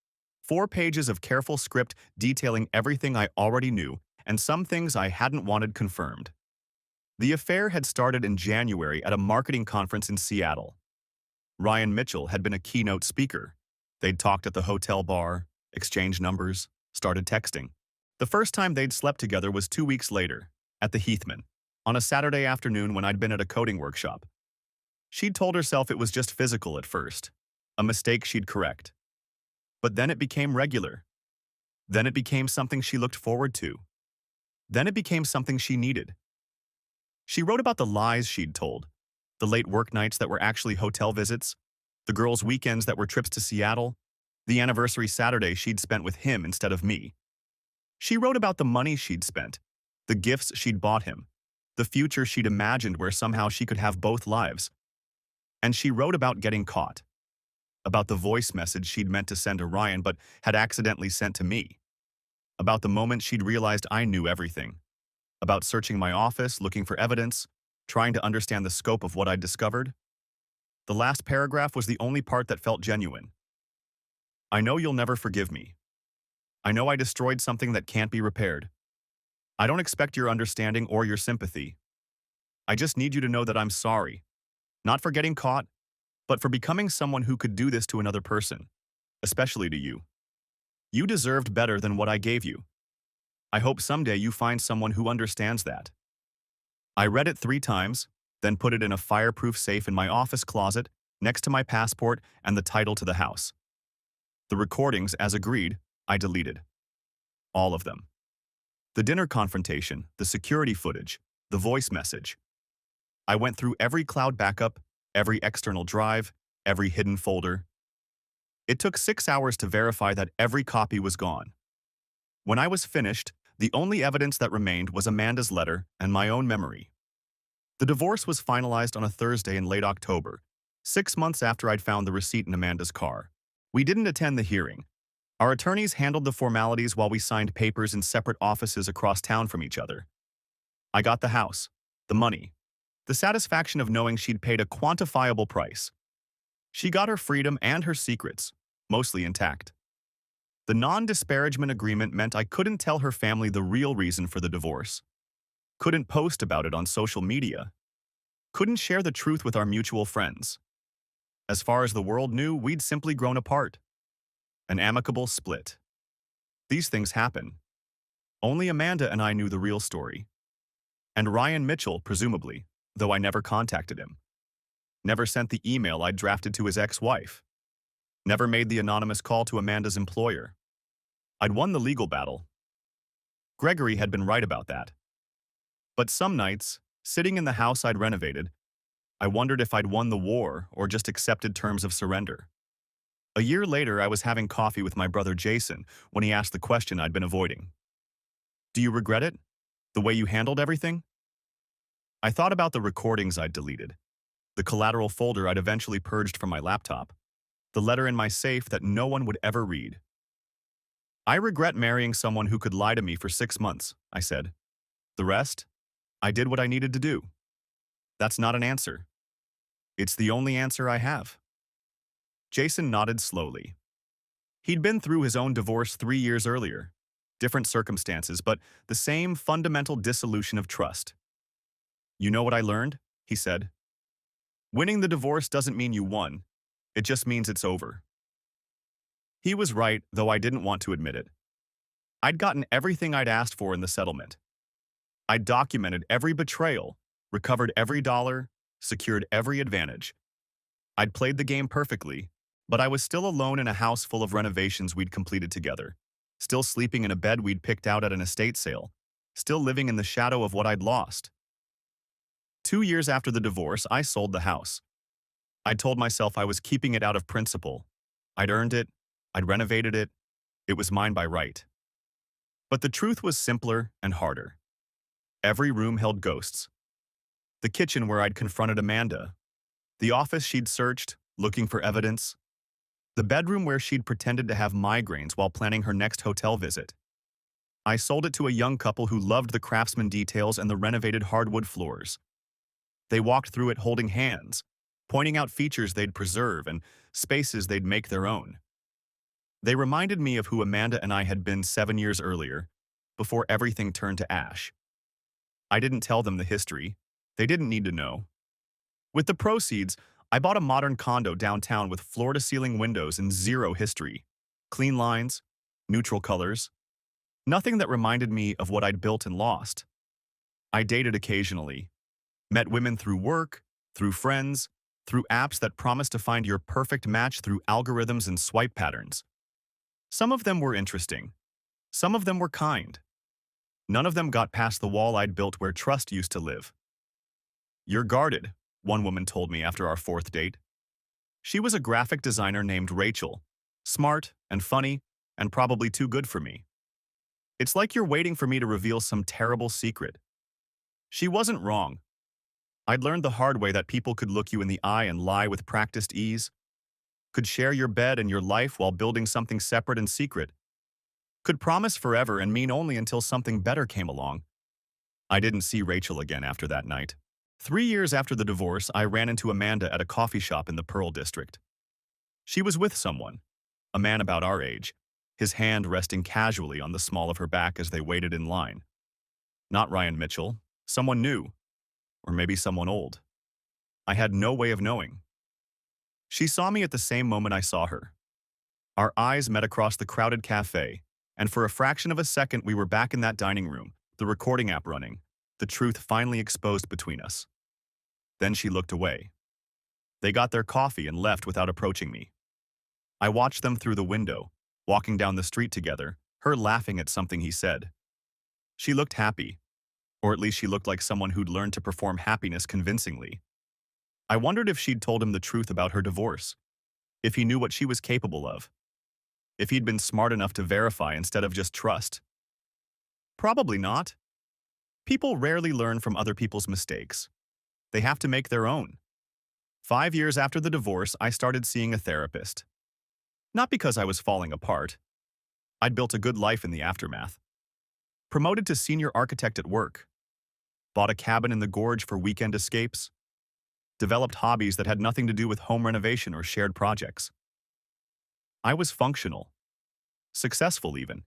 S1: 4 pages of careful script detailing everything I already knew and some things I hadn't wanted confirmed. The affair had started in January at a marketing conference in Seattle. Ryan Mitchell had been a keynote speaker. They'd talked at the hotel bar, exchanged numbers, started texting. The first time they'd slept together was 2 weeks later, at the Heathman, on a Saturday afternoon when I'd been at a coding workshop. She'd told herself it was just physical at first, a mistake she'd correct. But then it became regular. Then it became something she looked forward to. Then it became something she needed. She wrote about the lies she'd told, the late work nights that were actually hotel visits, the girls' weekends that were trips to Seattle, the anniversary Saturday she'd spent with him instead of me. She wrote about the money she'd spent, the gifts she'd bought him, the future she'd imagined where somehow she could have both lives. And she wrote about getting caught, about the voice message she'd meant to send to Ryan but had accidentally sent to me, about the moment she'd realized I knew everything, about searching my office, looking for evidence, trying to understand the scope of what I'd discovered. The last paragraph was the only part that felt genuine. I know you'll never forgive me. I know I destroyed something that can't be repaired. I don't expect your understanding or your sympathy. I just need you to know that I'm sorry, not for getting caught, but for becoming someone who could do this to another person, especially to you. You deserved better than what I gave you. I hope someday you find someone who understands that. I read it 3 times, then put it in a fireproof safe in my office closet next to my passport and the title to the house. The recordings, as agreed, I deleted. All of them. The dinner confrontation, the security footage, the voice message. I went through every cloud backup, every external drive, every hidden folder. It took 6 hours to verify that every copy was gone. When I was finished, the only evidence that remained was Amanda's letter and my own memory. The divorce was finalized on a Thursday in late October, 6 months after I'd found the receipt in Amanda's car. We didn't attend the hearing. Our attorneys handled the formalities while we signed papers in separate offices across town from each other. I got the house, the money, the satisfaction of knowing she'd paid a quantifiable price. She got her freedom and her secrets, mostly intact. The non-disparagement agreement meant I couldn't tell her family the real reason for the divorce. Couldn't post about it on social media. Couldn't share the truth with our mutual friends. As far as the world knew, we'd simply grown apart. An amicable split. These things happen. Only Amanda and I knew the real story. And Ryan Mitchell, presumably, though I never contacted him. Never sent the email I'd drafted to his ex-wife. Never made the anonymous call to Amanda's employer. I'd won the legal battle. Gregory had been right about that. But some nights, sitting in the house I'd renovated, I wondered if I'd won the war or just accepted terms of surrender. A year later, I was having coffee with my brother Jason when he asked the question I'd been avoiding. Do you regret it? The way you handled everything? I thought about the recordings I'd deleted, the collateral folder I'd eventually purged from my laptop, the letter in my safe that no one would ever read. I regret marrying someone who could lie to me for 6 months, I said. The rest? I did what I needed to do. That's not an answer. It's the only answer I have. Jason nodded slowly. He'd been through his own divorce 3 years earlier. Different circumstances, but the same fundamental dissolution of trust. You know what I learned? He said. Winning the divorce doesn't mean you won. It just means it's over. He was right, though I didn't want to admit it. I'd gotten everything I'd asked for in the settlement. I'd documented every betrayal, recovered every dollar, secured every advantage. I'd played the game perfectly, but I was still alone in a house full of renovations we'd completed together, still sleeping in a bed we'd picked out at an estate sale, still living in the shadow of what I'd lost. 2 years after the divorce, I sold the house. I'd told myself I was keeping it out of principle. I'd earned it, I'd renovated it, it was mine by right. But the truth was simpler and harder. Every room held ghosts. The kitchen where I'd confronted Amanda. The office she'd searched, looking for evidence. The bedroom where she'd pretended to have migraines while planning her next hotel visit. I sold it to a young couple who loved the craftsman details and the renovated hardwood floors. They walked through it holding hands, pointing out features they'd preserve and spaces they'd make their own. They reminded me of who Amanda and I had been 7 years earlier, before everything turned to ash. I didn't tell them the history. They didn't need to know. With the proceeds, I bought a modern condo downtown with floor-to-ceiling windows and zero history. Clean lines, neutral colors. Nothing that reminded me of what I'd built and lost. I dated occasionally. Met women through work, through friends, through apps that promised to find your perfect match through algorithms and swipe patterns. Some of them were interesting. Some of them were kind. None of them got past the wall I'd built where trust used to live. You're guarded, one woman told me after our 4th date. She was a graphic designer named Rachel, smart and funny, and probably too good for me. It's like you're waiting for me to reveal some terrible secret. She wasn't wrong. I'd learned the hard way that people could look you in the eye and lie with practiced ease, could share your bed and your life while building something separate and secret, could promise forever and mean only until something better came along. I didn't see Rachel again after that night. 3 years after the divorce, I ran into Amanda at a coffee shop in the Pearl District. She was with someone, a man about our age, his hand resting casually on the small of her back as they waited in line. Not Ryan Mitchell, someone new, or maybe someone old. I had no way of knowing. She saw me at the same moment I saw her. Our eyes met across the crowded cafe, and for a fraction of a second we were back in that dining room, the recording app running, the truth finally exposed between us. Then she looked away. They got their coffee and left without approaching me. I watched them through the window, walking down the street together, her laughing at something he said. She looked happy, or at least she looked like someone who'd learned to perform happiness convincingly. I wondered if she'd told him the truth about her divorce, if he knew what she was capable of, if he'd been smart enough to verify instead of just trust. Probably not. People rarely learn from other people's mistakes. They have to make their own. 5 years after the divorce, I started seeing a therapist. Not because I was falling apart. I'd built a good life in the aftermath. Promoted to senior architect at work. Bought a cabin in the gorge for weekend escapes. Developed hobbies that had nothing to do with home renovation or shared projects. I was functional. Successful even.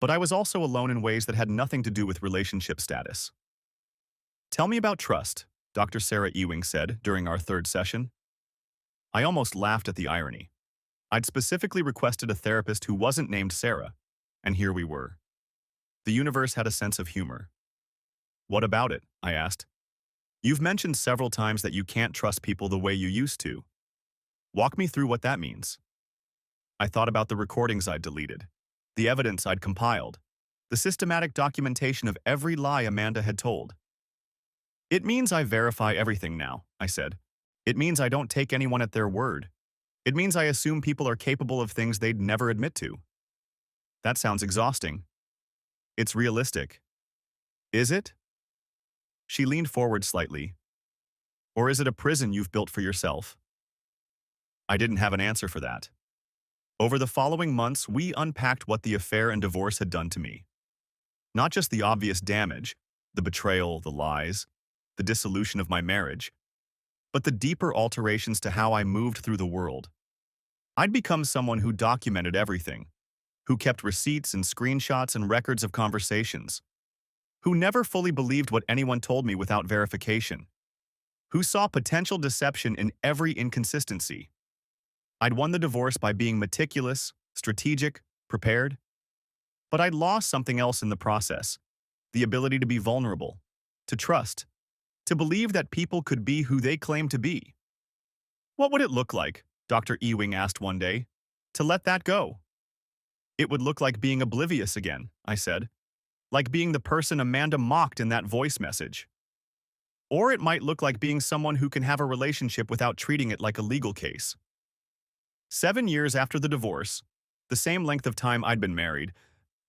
S1: But I was also alone in ways that had nothing to do with relationship status. "Tell me about trust," Dr. Sarah Ewing said during our third session. I almost laughed at the irony. I'd specifically requested a therapist who wasn't named Sarah, and here we were. The universe had a sense of humor. "What about it?" I asked. "You've mentioned several times that you can't trust people the way you used to. Walk me through what that means." I thought about the recordings I'd deleted, the evidence I'd compiled, the systematic documentation of every lie Amanda had told. "It means I verify everything now," I said. "It means I don't take anyone at their word. It means I assume people are capable of things they'd never admit to." "That sounds exhausting." "It's realistic." "Is it?" She leaned forward slightly. "Or is it a prison you've built for yourself?" I didn't have an answer for that. Over the following months, we unpacked what the affair and divorce had done to me. Not just the obvious damage, the betrayal, the lies, the dissolution of my marriage, but the deeper alterations to how I moved through the world. I'd become someone who documented everything, who kept receipts and screenshots and records of conversations, who never fully believed what anyone told me without verification, who saw potential deception in every inconsistency. I'd won the divorce by being meticulous, strategic, prepared, but I'd lost something else in the process: the ability to be vulnerable, to trust, to believe that people could be who they claimed to be. "What would it look like," Dr. Ewing asked one day, "to let that go?" "It would look like being oblivious again," I said, "like being the person Amanda mocked in that voice message. Or it might look like being someone who can have a relationship without treating it like a legal case." 7 years after the divorce, the same length of time I'd been married,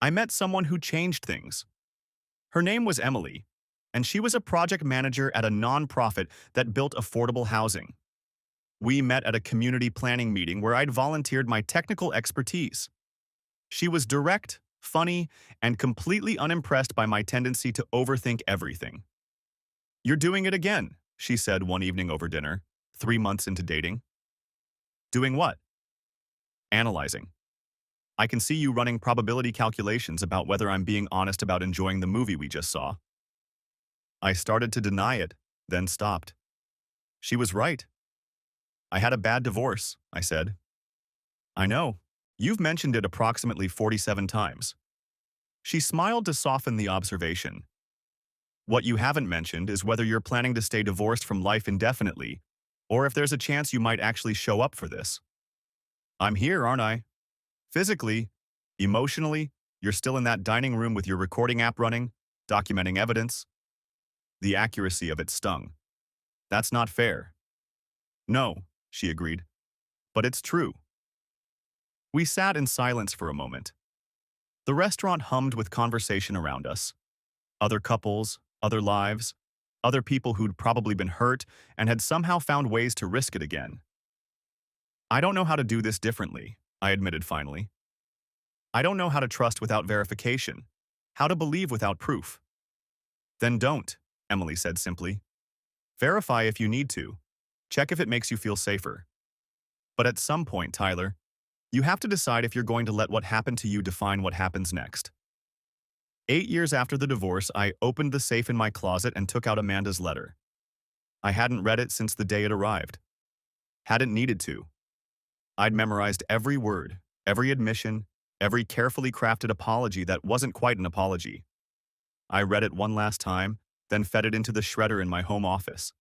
S1: I met someone who changed things. Her name was Emily, and she was a project manager at a nonprofit that built affordable housing. We met at a community planning meeting where I'd volunteered my technical expertise. She was direct, funny, and completely unimpressed by my tendency to overthink everything. "You're doing it again," she said one evening over dinner, 3 months into dating. "Doing what?" "Analyzing. I can see you running probability calculations about whether I'm being honest about enjoying the movie we just saw." I started to deny it, then stopped. She was right. "I had a bad divorce," I said. "I know. You've mentioned it approximately 47 times." She smiled to soften the observation. "What you haven't mentioned is whether you're planning to stay divorced from life indefinitely, or if there's a chance you might actually show up for this." "I'm here, aren't I? Physically, emotionally, you're still in that dining room with your recording app running, documenting evidence." The accuracy of it stung. "That's not fair." "No," she agreed, "but it's true." We sat in silence for a moment. The restaurant hummed with conversation around us. Other couples, other lives, other people who'd probably been hurt and had somehow found ways to risk it again. "I don't know how to do this differently," I admitted finally. "I don't know how to trust without verification, how to believe without proof." "Then don't," Emily said simply. "Verify if you need to. Check if it makes you feel safer. But at some point, Tyler, you have to decide if you're going to let what happened to you define what happens next." 8 years after the divorce, I opened the safe in my closet and took out Amanda's letter. I hadn't read it since the day it arrived. Hadn't needed to. I'd memorized every word, Every admission, every carefully crafted apology that wasn't quite an apology. I read it one last time, then fed it into the shredder in my home office.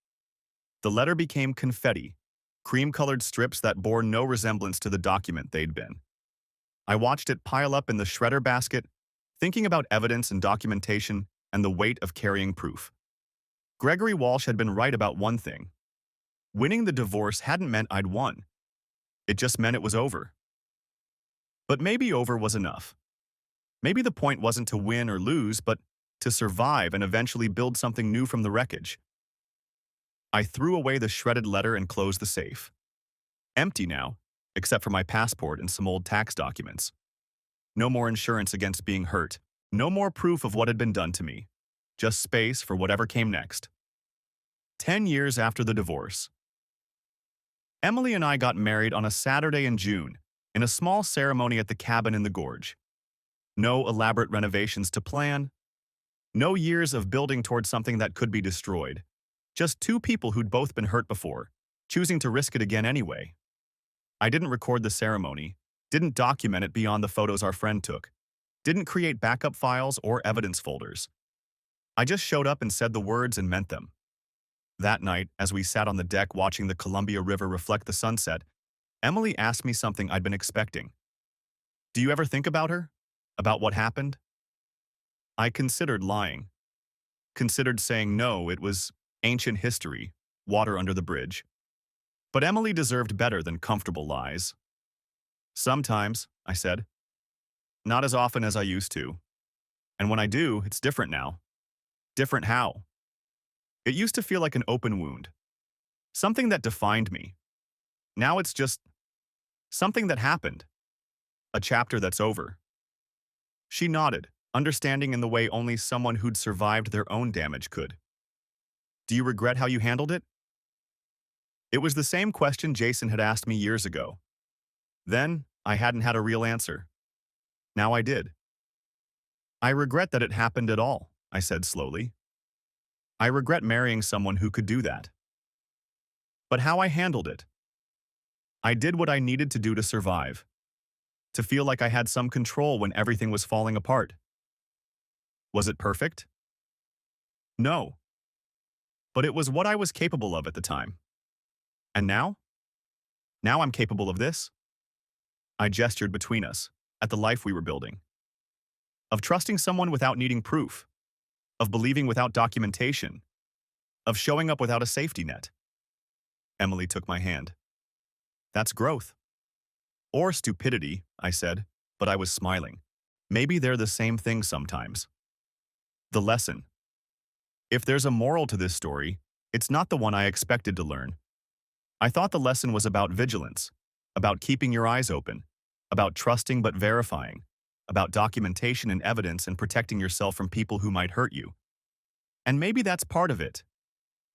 S1: The letter became confetti, cream-colored strips that bore no resemblance to the document they'd been. I watched it pile up in the shredder basket, thinking about evidence and documentation and the weight of carrying proof. Gregory Walsh had been right about one thing. Winning the divorce hadn't meant I'd won. It just meant it was over. But maybe over was enough. Maybe the point wasn't to win or lose, but to survive and eventually build something new from the wreckage. I threw away the shredded letter and closed the safe. Empty now, except for my passport and some old tax documents. No more insurance against being hurt. No more proof of what had been done to me. Just space for whatever came next. 10 years after the divorce. Emily and I got married on a Saturday in June, in a small ceremony at the cabin in the gorge. No elaborate renovations to plan. No years of building towards something that could be destroyed. Just two people who'd both been hurt before, choosing to risk it again anyway. I didn't record the ceremony, didn't document it beyond the photos our friend took, didn't create backup files or evidence folders. I just showed up and said the words and meant them. That night, as we sat on the deck watching the Columbia River reflect the sunset, Emily asked me something I'd been expecting. "Do you ever think about her? About what happened?" I considered lying. Considered saying no, it was ancient history, water under the bridge. But Emily deserved better than comfortable lies. "Sometimes," I said. "Not as often as I used to. And when I do, it's different now." Different how? It used to feel like an open wound. Something that defined me. Now it's just something that happened. A chapter that's over. She nodded, understanding in the way only someone who'd survived their own damage could. "Do you regret how you handled it?" It was the same question Jason had asked me years ago. Then, I hadn't had a real answer. Now I did. "I regret that it happened at all," I said slowly. "I regret marrying someone who could do that. But how I handled it. I did what I needed to do to survive. To feel like I had some control when everything was falling apart. Was it perfect? No. But it was what I was capable of at the time. And now? Now I'm capable of this." I gestured between us, at the life we were building. Of trusting someone without needing proof. Of believing without documentation. Of showing up without a safety net. Emily took my hand. "That's growth." "Or stupidity," I said, but I was smiling. Maybe they're the same thing sometimes. The lesson. If there's a moral to this story, it's not the one I expected to learn. I thought the lesson was about vigilance, about keeping your eyes open, about trusting but verifying, about documentation and evidence and protecting yourself from people who might hurt you. And maybe that's part of it.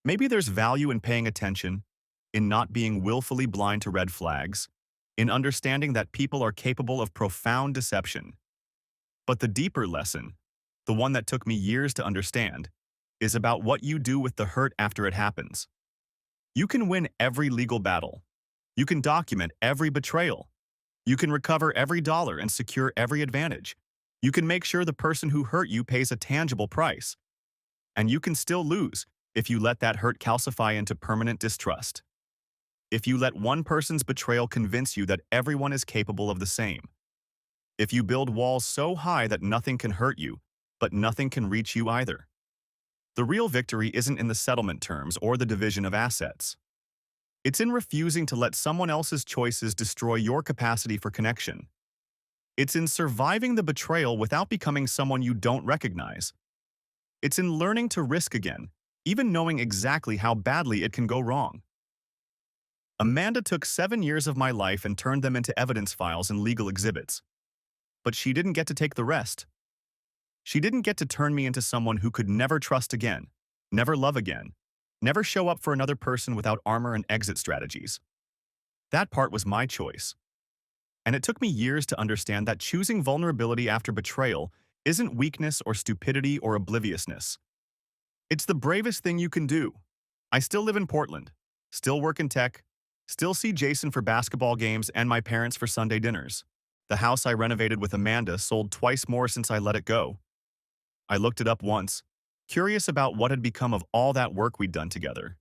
S1: Maybe there's value in paying attention, in not being willfully blind to red flags, in understanding that people are capable of profound deception. But the deeper lesson, the one that took me years to understand, is about what you do with the hurt after it happens. You can win every legal battle. You can document every betrayal. You can recover every dollar and secure every advantage. You can make sure the person who hurt you pays a tangible price. And you can still lose if you let that hurt calcify into permanent distrust. If you let one person's betrayal convince you that everyone is capable of the same. If you build walls so high that nothing can hurt you, but nothing can reach you either. The real victory isn't in the settlement terms or the division of assets. It's in refusing to let someone else's choices destroy your capacity for connection. It's in surviving the betrayal without becoming someone you don't recognize. It's in learning to risk again, even knowing exactly how badly it can go wrong. Amanda took 7 years of my life and turned them into evidence files and legal exhibits. But she didn't get to take the rest. She didn't get to turn me into someone who could never trust again, never love again, never show up for another person without armor and exit strategies. That part was my choice. And it took me years to understand that choosing vulnerability after betrayal isn't weakness or stupidity or obliviousness. It's the bravest thing you can do. I still live in Portland, still work in tech, still see Jason for basketball games and my parents for Sunday dinners. The house I renovated with Amanda sold twice more since I let it go. I looked it up once, curious about what had become of all that work we'd done together.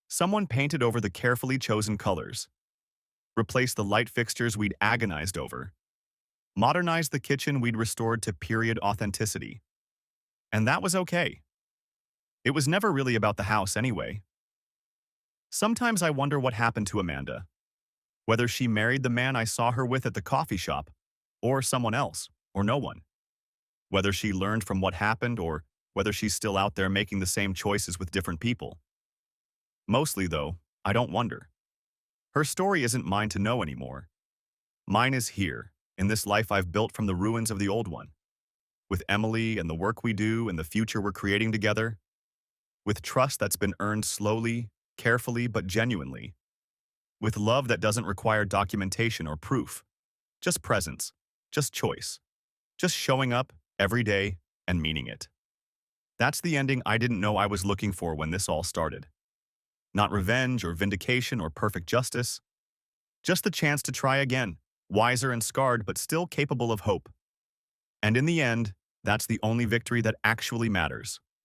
S1: Someone painted over the carefully chosen colors, replaced the light fixtures we'd agonized over, modernized the kitchen we'd restored to period authenticity. And that was okay. It was never really about the house anyway. Sometimes I wonder what happened to Amanda. Whether she married the man I saw her with at the coffee shop, or someone else, or no one. Whether she learned from what happened, or whether she's still out there making the same choices with different people. Mostly, though, I don't wonder. Her story isn't mine to know anymore. Mine is here, in this life I've built from the ruins of the old one. With Emily and the work we do and the future we're creating together. With trust that's been earned slowly, carefully, but genuinely. With love that doesn't require documentation or proof. Just presence, just choice, just showing up every day and meaning it. That's the ending I didn't know I was looking for when this all started. Not revenge or vindication or perfect justice, just the chance to try again, wiser and scarred but still capable of hope. And in the end, that's the only victory that actually matters.